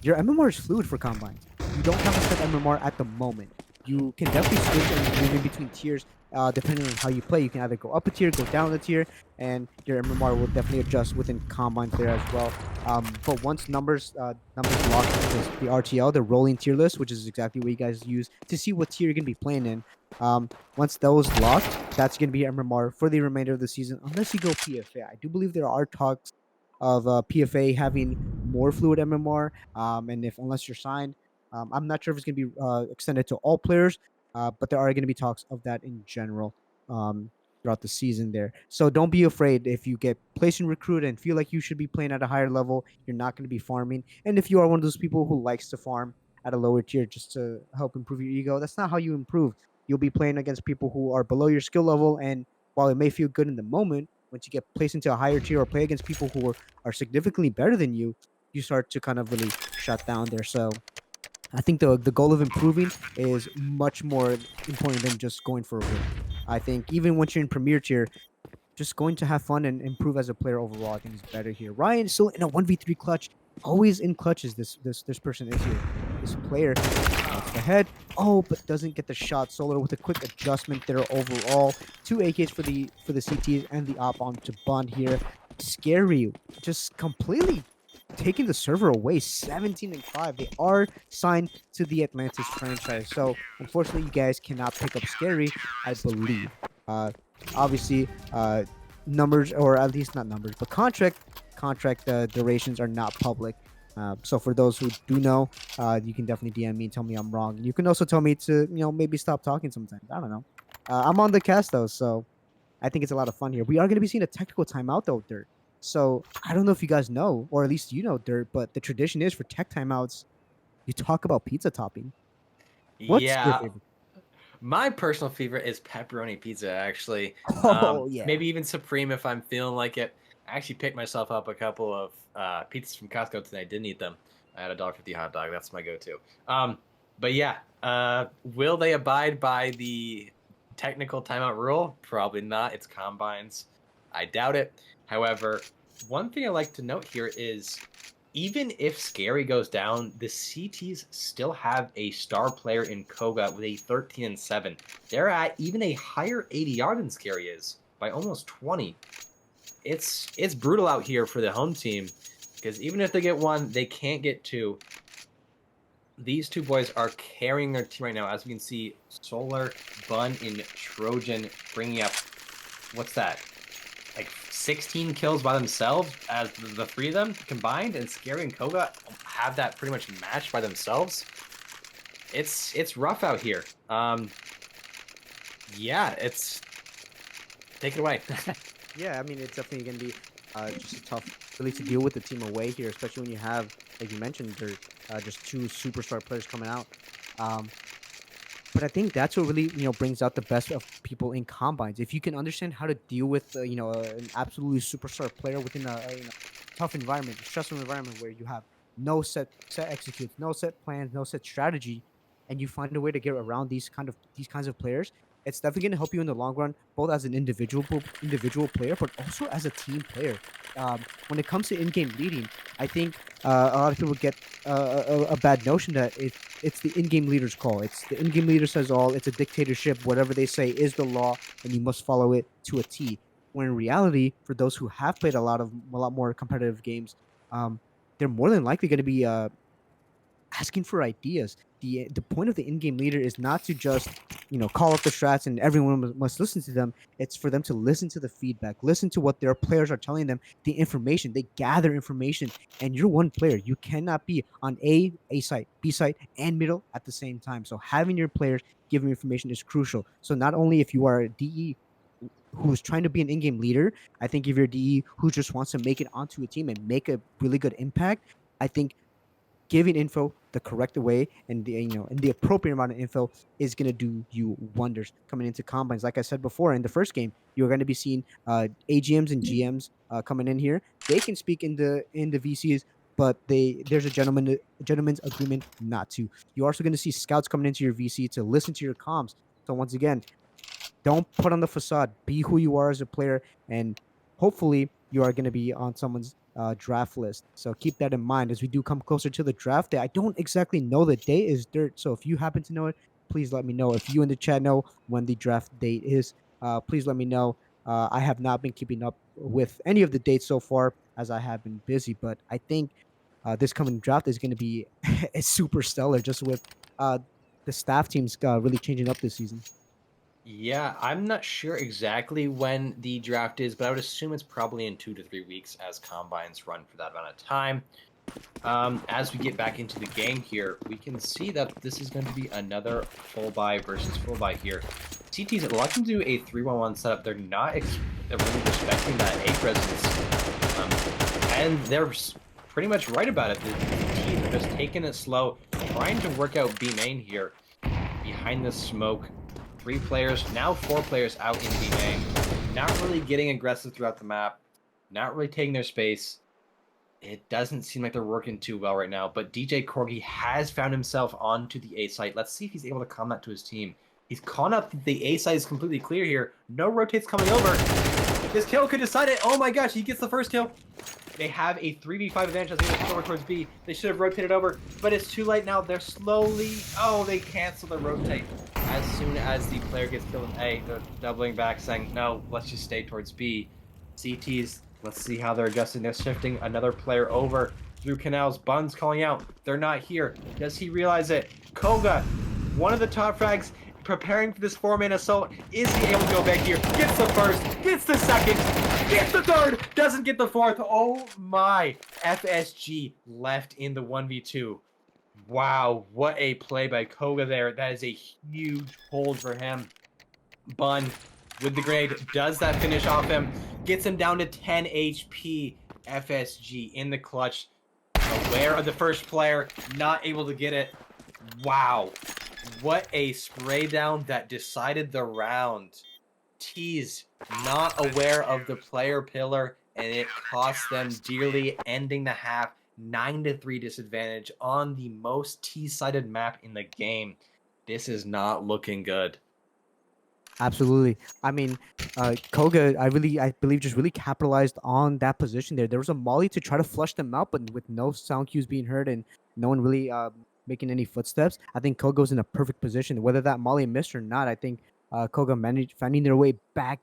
Your MMR is fluid for combines. You don't have a set MMR at the moment. You can definitely switch and move in between tiers, depending on how you play. You can either go up a tier, go down a tier, and your MMR will definitely adjust within combines there as well. But once numbers lock the RTL, the rolling tier list, which is exactly what you guys use to see what tier you're going to be playing in. Once those locked, that's going to be MMR for the remainder of the season, unless you go PFA. I do believe there are talks of PFA having more fluid MMR, and unless you're signed, I'm not sure if it's going to be extended to all players, but there are going to be talks of that in general throughout the season there. So don't be afraid if you get placed in recruit and feel like you should be playing at a higher level, you're not going to be farming. And if you are one of those people who likes to farm at a lower tier just to help improve your ego, that's not how you improve. You'll be playing against people who are below your skill level, and while it may feel good in the moment, once you get placed into a higher tier or play against people who are significantly better than you, you start to kind of really shut down there. So I think the goal of improving is much more important than just going for a win. I think even once you're in premier tier, just going to have fun and improve as a player overall, I think is better here. Ryan is still in a 1v3 clutch, always in clutches. This person is here. This player gets the head. Oh, but doesn't get the shot. Solar with a quick adjustment there overall. Two AKs for the CTs and the op on to Bond here. Scary, just completely taking the server away. 17-5. They are signed to the Atlantis franchise. So unfortunately, you guys cannot pick up Scary, I believe. Obviously, numbers, or at least not numbers, but contract durations are not public. So for those who do know, you can definitely DM me and tell me I'm wrong. You can also tell me to maybe stop talking sometimes. I don't know. I'm on the cast though, so I think it's a lot of fun here. We are going to be seeing a technical timeout though, Dirt. So I don't know if you guys know, or at least you know, Dirt, but the tradition is for tech timeouts, you talk about pizza topping. What's your Yeah, favorite? my personal favorite is pepperoni pizza, actually. Oh yeah. Maybe even Supreme if I'm feeling like it. I actually picked myself up a couple of pizzas from Costco today. I didn't eat them. I had a $1.50 hot dog. That's my go-to. But yeah, will they abide by the technical timeout rule? Probably not. It's combines. I doubt it. However, one thing I like to note here is even if Scary goes down, the CTs still have a star player in Koga with a 13-7. They're at even a higher ADR than Scary is by almost 20. It's brutal out here for the home team because even if they get one, they can't get two. These two boys are carrying their team right now. As we can see, Solar, Bun, and Trojan bringing up, what's that? Like 16 kills by themselves as the three of them combined, and Scary and Koga have that pretty much matched by themselves. It's rough out here. Yeah, it's take it away. Yeah, I mean, it's definitely going to be just a tough, really, to deal with the team away here, especially when you have, like you mentioned, there just two superstar players coming out. But I think that's what really, brings out the best of people in combines. If you can understand how to deal with, an absolutely superstar player within a tough environment, a stressful environment where you have no set executes, no set plans, no set strategy, and you find a way to get around these kinds of players, it's definitely going to help you in the long run, both as an individual player, but also as a team player. When it comes to in-game leading, I think a lot of people get a bad notion that it's the in-game leader's call. It's the in-game leader says all. It's a dictatorship. Whatever they say is the law, and you must follow it to a T. When in reality, for those who have played a lot more competitive games, they're more than likely going to be asking for ideas. The point of the in-game leader is not to just call up the strats and everyone must listen to them. It's for them to listen to the feedback, listen to what their players are telling them, the information. They gather information, and you're one player. You cannot be on A site, B site, and middle at the same time. So having your players giving information is crucial. So not only if you are a DE who's trying to be an in-game leader, I think if you're a DE who just wants to make it onto a team and make a really good impact, I think giving info the correct way and the appropriate amount of info is going to do you wonders coming into combines. Like I said before, in the first game, you're going to be seeing AGMs and GMs coming in here. They can speak in the VCs, but there's a gentleman's agreement not to. You're also going to see scouts coming into your VC to listen to your comms. So once again, don't put on the facade. Be who you are as a player, and hopefully you are going to be on someone's draft list. So keep that in mind as we do come closer to the draft day. I don't exactly know the date is dirt, so if you happen to know it, please let me know. If you in the chat know when the draft date is, please let me know. I have not been keeping up with any of the dates so far as I have been busy, but I think this coming draft is going to be super stellar just with the staff teams really changing up this season. Yeah, I'm not sure exactly when the draft is, but I would assume it's probably in 2 to 3 weeks as combines run for that amount of time. As we get back into the game here, we can see that this is going to be another full buy versus full buy here. CT's electing to do a 3-1-1 setup. They're not they're really respecting that A presence. And they're pretty much right about it. The team are just taking it slow, trying to work out B main here behind the smoke. 3 players, now 4 players out in B main. Not really getting aggressive throughout the map. Not really taking their space. It doesn't seem like they're working too well right now, but DJ Corgi has found himself onto the A site. Let's see if he's able to calm that to his team. He's calling up the A site is completely clear here. No rotates coming over. This kill could decide it. Oh my gosh, he gets the first kill. They have a 3v5 advantage as they go over towards B. They should have rotated over, but it's too late now. They're slowly... Oh, they cancel the rotate. As soon as the player gets killed in A, they're doubling back, saying, no, let's just stay towards B. CTs, let's see how they're adjusting. They're shifting another player over through canals. Bun's calling out. They're not here. Does he realize it? Koga, one of the top frags, preparing for this 4-man assault. Is he able to go back here? Gets the first, gets the second, gets the third, doesn't get the fourth. Oh my. FSG left in the 1v2. Wow, what a play by Koga there. That is a huge hold for him. Bun with the grade does that finish off him. Gets him down to 10 HP. FSG in the clutch. Aware of the first player. Not able to get it. Wow. What a spray down that decided the round. Tease not aware of the player pillar, and it cost them dearly, ending the half 9-3 disadvantage on the most T-sided map in the game. This is not looking good. Absolutely. I mean, Koga, I believe, just really capitalized on that position there. There was a molly to try to flush them out, but with no sound cues being heard and no one really making any footsteps, I think Koga was in a perfect position. Whether that molly missed or not, I think Koga managed finding their way back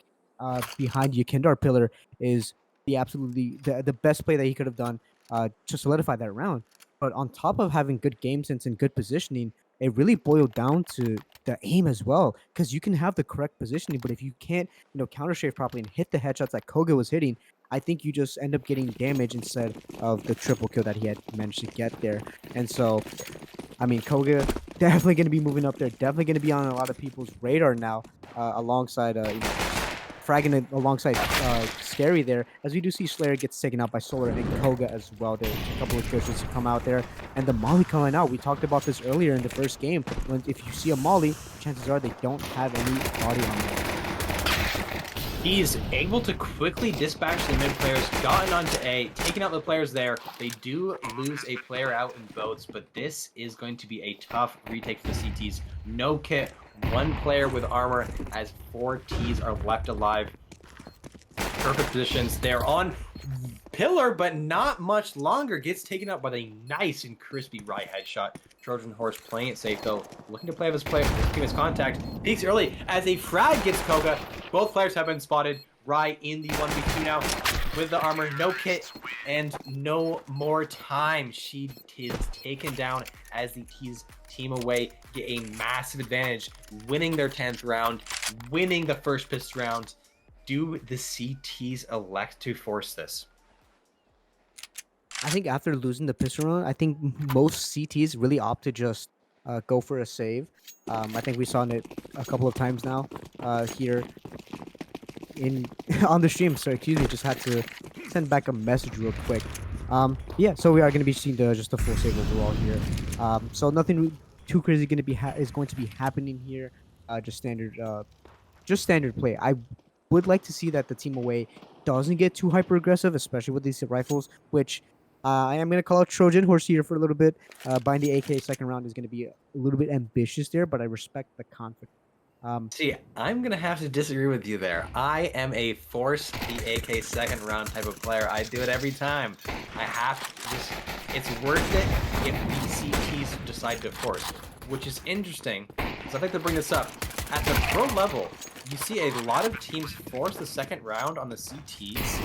behind Yakindar pillar is the best play that he could have done to solidify that round. But on top of having good game sense and good positioning, it really boiled down to the aim as well, because you can have the correct positioning, but if you can't, counter strafe properly and hit the headshots that Koga was hitting, I think you just end up getting damage instead of the triple kill that he had managed to get there. And so, I mean, Koga definitely going to be moving up there, definitely going to be on a lot of people's radar now, alongside, fragging it alongside Scary there, as we do see Slayer gets taken out by Solar and Koga as well. There's a couple of kills to come out there, and the molly coming out. We talked about this earlier in the first game. When if you see a molly, chances are they don't have any body on them. He's able to quickly dispatch the mid players, gotten onto A, taking out the players there. They do lose a player out in boats, but this is going to be a tough retake for the CTs. No kit, 1 player with armor, as 4 Ts are left alive. Perfect positions. They're on pillar, but not much longer. Gets taken out by the nice and crispy right headshot. Trojan Horse playing it safe though. Looking to play with his contact. Peeks early as a frag gets Koga. Both players have been spotted. Rye in the 1v2 now. with the armor, no kit, and no more time. She is taken down as the team away get a massive advantage, winning their 10th round, winning the first pistol round. Do the CTs elect to force this? I think after losing the pistol round, I think most CTs really opt to just go for a save. I think we saw it a couple of times now here in on the stream. So excuse me, just had to send back a message real quick. Yeah, so we are going to be seeing just a full save overall here. So nothing too crazy going to be is going to be happening here. Just standard play. I would like to see that the team away doesn't get too hyper aggressive, especially with these rifles, which I am going to call out Trojan Horse here for a little bit. Buying the AK second round is going to be a little bit ambitious there, but I respect the confidence. See, I'm going to have to disagree with you there. I am a force the AK second round type of player. I do it every time. I have to just, it's worth it if the CTs decide to force, which is interesting, because I'd like to bring this up. At the pro level, you see a lot of teams force the second round on the CTs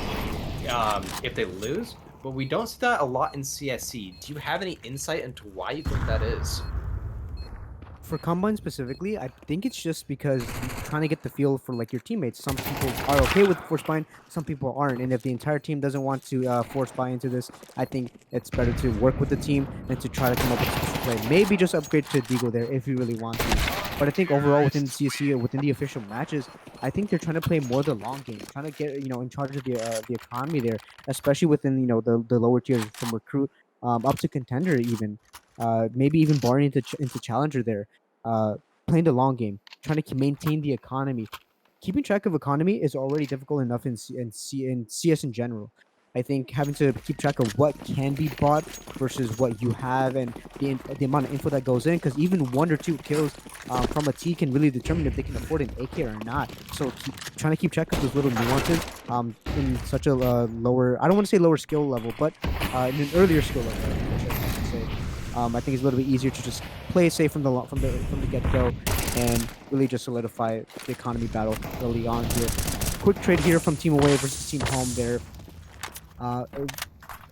if they lose, but we don't see that a lot in CSC. Do you have any insight into why you think that is? For Combine specifically, I think it's just because you're trying to get the feel for like your teammates. Some people are okay with force buying, some people aren't. And if the entire team doesn't want to force buy into this, I think it's better to work with the team and to try to come up with some play. Maybe just upgrade to Deagle there if you really want to. But I think overall within the CSC, within the official matches, I think they're trying to play more the long game, trying to get in charge of the economy there, especially within the lower tiers from recruit up to contender even, maybe even barring into challenger there. Playing the long game, trying to maintain the economy. Keeping track of economy is already difficult enough in CS in general. I think having to keep track of what can be bought versus what you have and the amount of info that goes in, because even 1 or 2 kills from a T can really determine if they can afford an AK or not. So trying to keep track of those little nuances in such a lower, I don't want to say lower skill level, but in an earlier skill level, I should say. I think it's a little bit easier to just play it safe from the get-go and really just solidify the economy battle early on here. Quick trade here from Team Away versus Team Home there.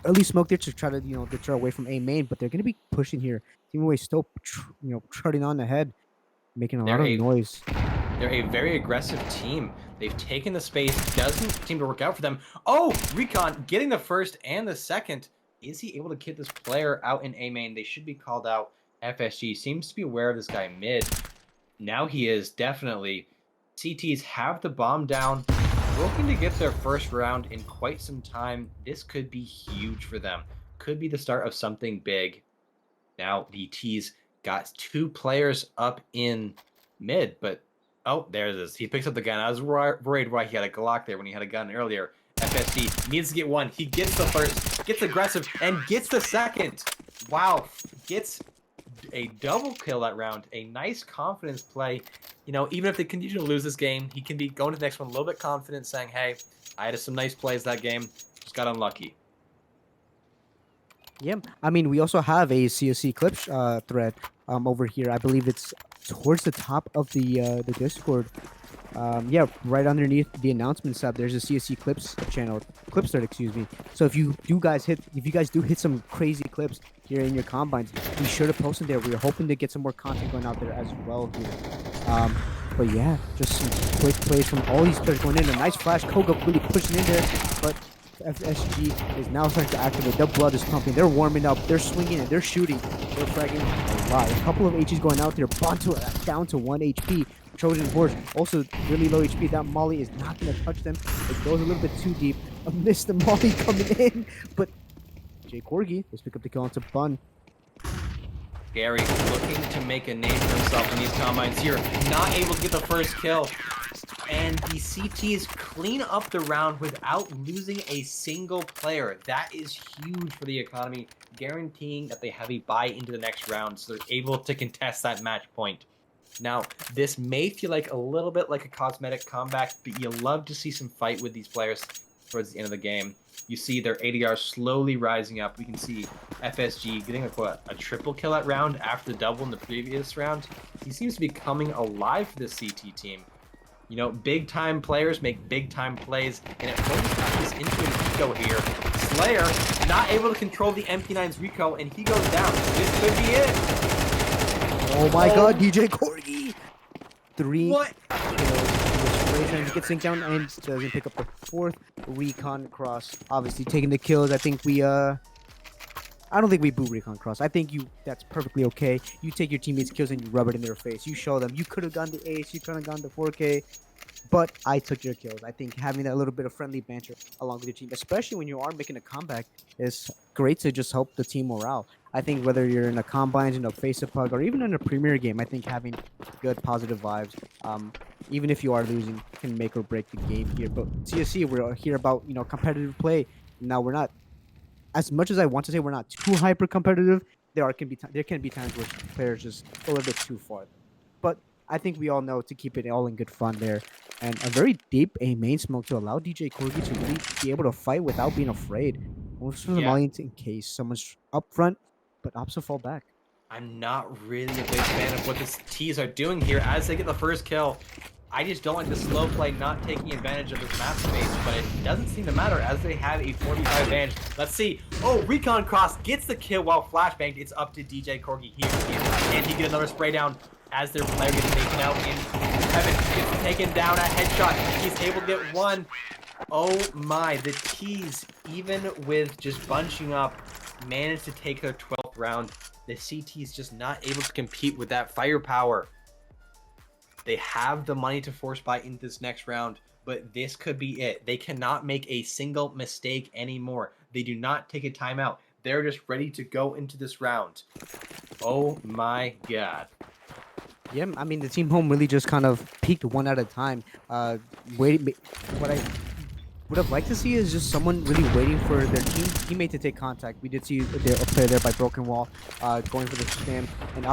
Early smoke there to try to deter away from A main, but they're going to be pushing here. Team Away still trotting on ahead, making a lot of noise. They're a very aggressive team. They've taken the space. Doesn't seem to work out for them. Oh, Recon getting the first and the second. Is he able to get this player out in A main? They should be called out. FSG seems to be aware of this guy mid. Now he is definitely. CTs have the bomb down. Looking to get their first round in quite some time. This could be huge for them. Could be the start of something big. Now the T's got 2 players up in mid, but oh, there it is. He picks up the gun. I was worried why he had a Glock there when he had a gun earlier. FSG needs to get 1. He gets the first, gets aggressive, and gets the second. Wow, gets a double kill that round. A nice confidence play. Even if they continue to lose this game, he can be going to the next one a little bit confident, saying, hey, I had some nice plays that game. Just got unlucky. Yeah, I mean, we also have a CSC clips thread over here. I believe it's towards the top of the Discord. Yeah, right underneath the announcements tab, there's a CSC clips thread, excuse me. So if you guys do hit some crazy clips here in your combines, be sure to post them there. We're hoping to get some more content going out there as well here. But yeah, just some quick plays from all these players going in. A nice flash, Koga really pushing in there, but FSG is now starting to activate. Their blood is pumping. They're warming up. They're swinging and they're shooting. They're fragging a lot. A couple of HEs going out there. Bonto down to 1 HP. Trojan Horse also really low HP. That molly is not going to touch them. It goes a little bit too deep. I missed the molly coming in, but Jay Corgi, let's pick up the kill onto Bun. Gary looking to make a name for himself in these combines here. Not able to get the first kill. And the CTs clean up the round without losing a single player. That is huge for the economy, guaranteeing that they have a buy into the next round, so they're able to contest that match point. Now, this may feel like a little bit like a cosmetic comeback, but you love to see some fight with these players towards the end of the game. You see their ADR slowly rising up. We can see FSG getting a triple kill that round after the double in the previous round. He seems to be coming alive for this CT team. You know, big time players make big time plays, and it forces us into an eco here. Slayer not able to control the MP9's Rico, and he goes down. This could be it. Oh my God, DJ Corgi! 3 What? kills. He gets synced down and doesn't pick up the 4th recon cross. Obviously taking the kills. I think we I don't think we boot recon cross. I think that's perfectly okay. You take your teammates' kills and you rub it in their face. You show them you could have gone to ace, you could have gone to 4K, but I took your kills. I think having that little bit of friendly banter along with your team, especially when you are making a comeback, is great to just help the team morale. I think whether you're in a combines, in a face-up hug, or even in a premier game, I think having good positive vibes, even if you are losing, can make or break the game here. But CSC, we're here about competitive play. Now we're not, as much as I want to say we're not too hyper competitive. There can be times where players just go a little bit too far. But I think we all know to keep it all in good fun there, and a very deep A main smoke to allow DJ Corgi to really be able to fight without being afraid. Most of the Yeah. Malians in case someone's up front, but opts will fall back. I'm not really a big fan of what the T's are doing here as they get the first kill. I just don't like the slow play not taking advantage of this map space, but it doesn't seem to matter as they have a 45 advantage. Let's see. Oh, Recon Cross gets the kill while flashbanged. It's up to DJ Corgi here. And he get another spray down as their player gets taken out. And Kevin gets taken down at headshot. He's able to get one. Oh my, the T's, even with just bunching up, managed to take their 12th round. The CT is just not able to compete with that firepower. They have the money to force buy into this next round, but this could be it. They cannot make a single mistake anymore. They do not take a timeout. They're just ready to go into this round. Oh my God. Yeah, I mean the team home really just kind of peaked one at a time. What I would have liked to see is just someone really waiting for their teammate to take contact. We did see a player there by Broken Wall, going for the spam and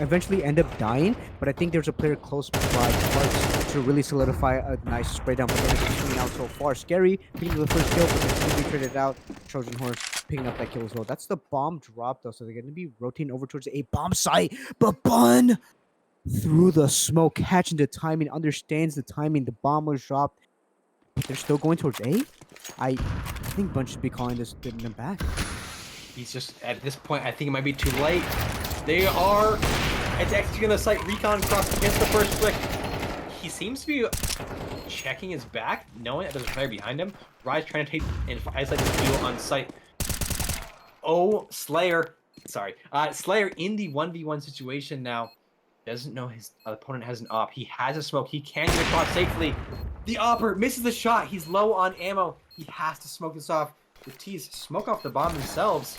eventually end up dying. But I think there's a player close by Clarks to really solidify a nice spray down. But then it's coming out so far. Scary picking up the first kill, but then quickly traded out. Trojan Horse picking up that kill as well. That's the bomb drop though, so they're going to be rotating over towards a bomb site. But Bun through the smoke, catching the timing, understands the timing. The bomb was dropped. But they're still going towards A? I think Bunch should be calling this getting them back. He's just, at this point, I think it might be too late. They are, it's executing the site. Recon Cross against the first flick. He seems to be checking his back, knowing that there's a player behind him. Rise trying to take and isolate the duo on site. Oh, Slayer. Sorry. Slayer in the 1v1 situation now. Doesn't know his opponent has an op. He has a smoke. He can get across safely. The opper misses the shot. He's low on ammo. He has to smoke this off. The T's smoke off the bomb themselves.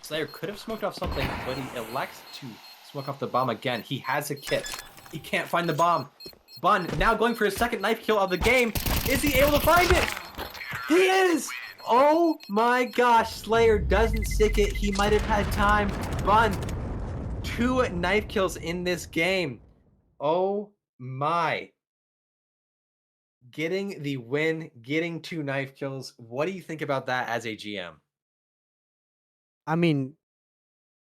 Slayer could have smoked off something, but he elects to smoke off the bomb again. He has a kit. He can't find the bomb. Bun now going for his second knife kill of the game. Is he able to find it? He is! Oh my gosh, Slayer doesn't stick it. He might have had time. Bun, 2 knife kills in this game. Oh my. Getting the win, getting 2 knife kills. What do you think about that as a GM? I mean,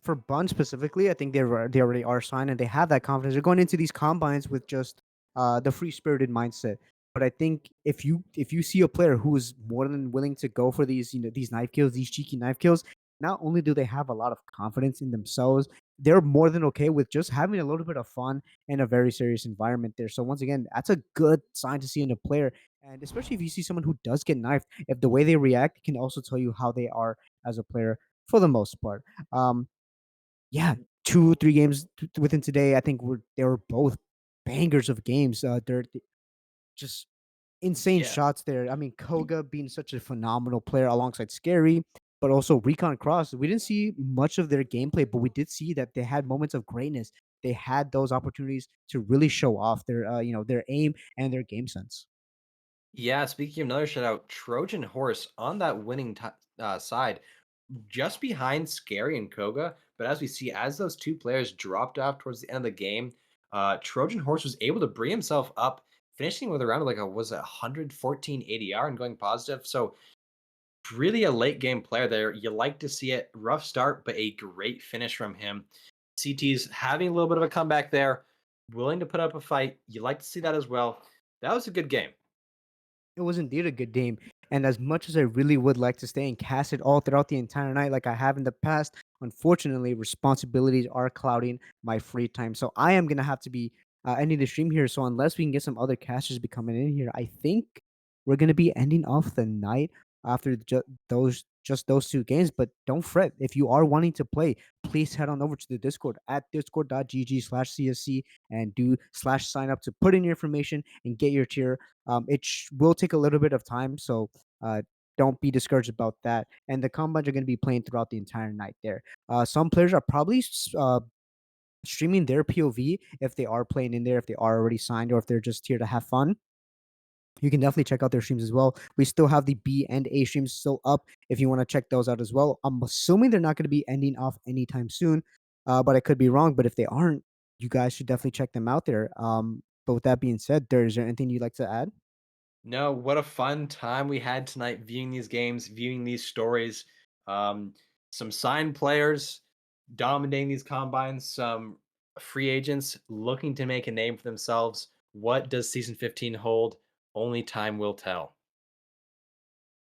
for Bun specifically, I think they already are signed and they have that confidence. They're going into these combines with just the free spirited mindset. But I think if you see a player who is more than willing to go for these these knife kills, these cheeky knife kills, not only do they have a lot of confidence in themselves, they're more than okay with just having a little bit of fun in a very serious environment there. So once again, that's a good sign to see in a player, and especially if you see someone who does get knifed, if the way they react can also tell you how they are as a player for the most part. Um, yeah, 2, 3 games within today, I think they were both bangers of games. They're just insane Yeah. shots there. I mean, Koga being such a phenomenal player alongside Scary, but also Recon Cross. We didn't see much of their gameplay, but we did see that they had moments of greatness. They had those opportunities to really show off their their aim and their game sense. Yeah, speaking of another shutout, Trojan Horse on that winning side, just behind Scary and Koga. But as we see, as those 2 players dropped off towards the end of the game, Trojan Horse was able to bring himself up, finishing with around like a 114 ADR and going positive. So really a late game player there. You like to see it. Rough start, but a great finish from him. CT's having a little bit of a comeback there. willing to put up a fight. You like to see that as well. That was a good game. It was indeed a good game. And as much as I really would like to stay and cast it all throughout the entire night, like I have in the past, unfortunately, responsibilities are clouding my free time. So I am gonna have to be ending the stream here. So unless we can get some other casters be coming in here, I think we're gonna be ending off the night after those two games. But don't fret if you are wanting to play. Please head on over to the Discord at discord.gg/CSC and do slash sign up to put in your information and get your tier. Will take a little bit of time, so uh, don't be discouraged about that. And the combines are going to be playing throughout the entire night there. Some players are probably streaming their POV if they are playing in there, if they are already signed, or if they're just here to have fun. You can definitely check out their streams as well. We still have the B and A streams still up if you want to check those out as well. I'm assuming they're not going to be ending off anytime soon, but I could be wrong. But if they aren't, you guys should definitely check them out there. But with that being said, is there anything you'd like to add? No, what a fun time we had tonight viewing these games, viewing these stories. Um, some signed players dominating these combines, some free agents looking to make a name for themselves. What does season 15 hold? Only time will tell.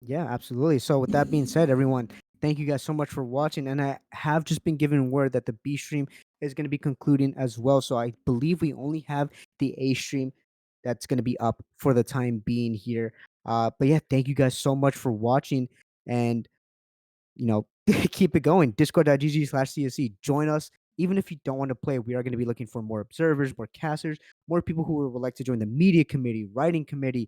Yeah, absolutely. So with that being said, everyone, thank you guys so much for watching. And I have just been given word that the B stream is going to be concluding as well. So I believe we only have the A stream that's going to be up for the time being here. But yeah, thank you guys so much for watching. And you know, keep it going. Discord.gg/CSC. Join us. Even if you don't want to play, we are going to be looking for more observers, more casters, more people who would like to join the media committee, writing committee,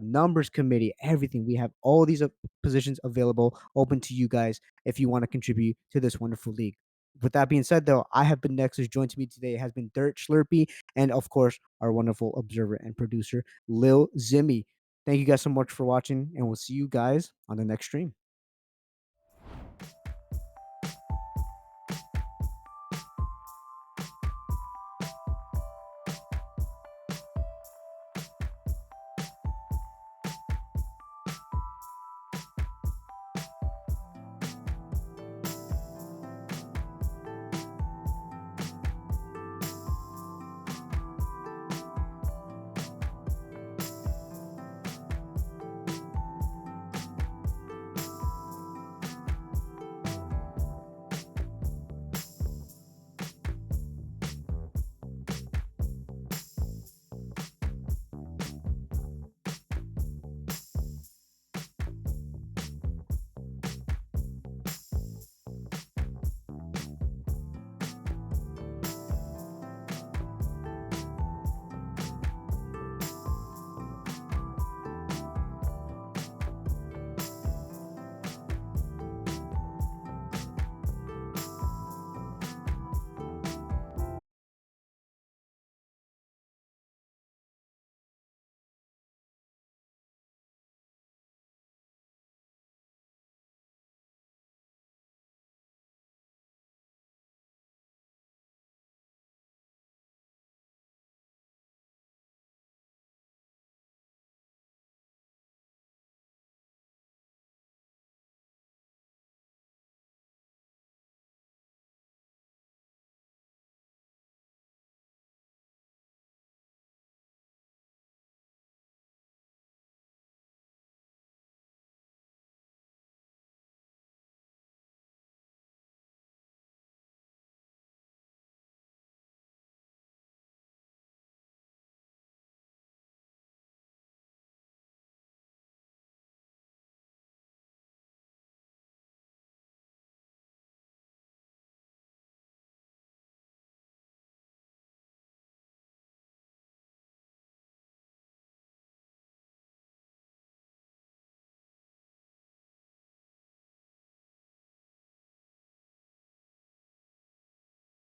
numbers committee, everything. We have all these positions available, open to you guys if you want to contribute to this wonderful league. With that being said, though, I have been Nexus. Joined to me today has been Dirt Slurpee, and of course, our wonderful observer and producer, Lil Zimmy. Thank you guys so much for watching, and we'll see you guys on the next stream.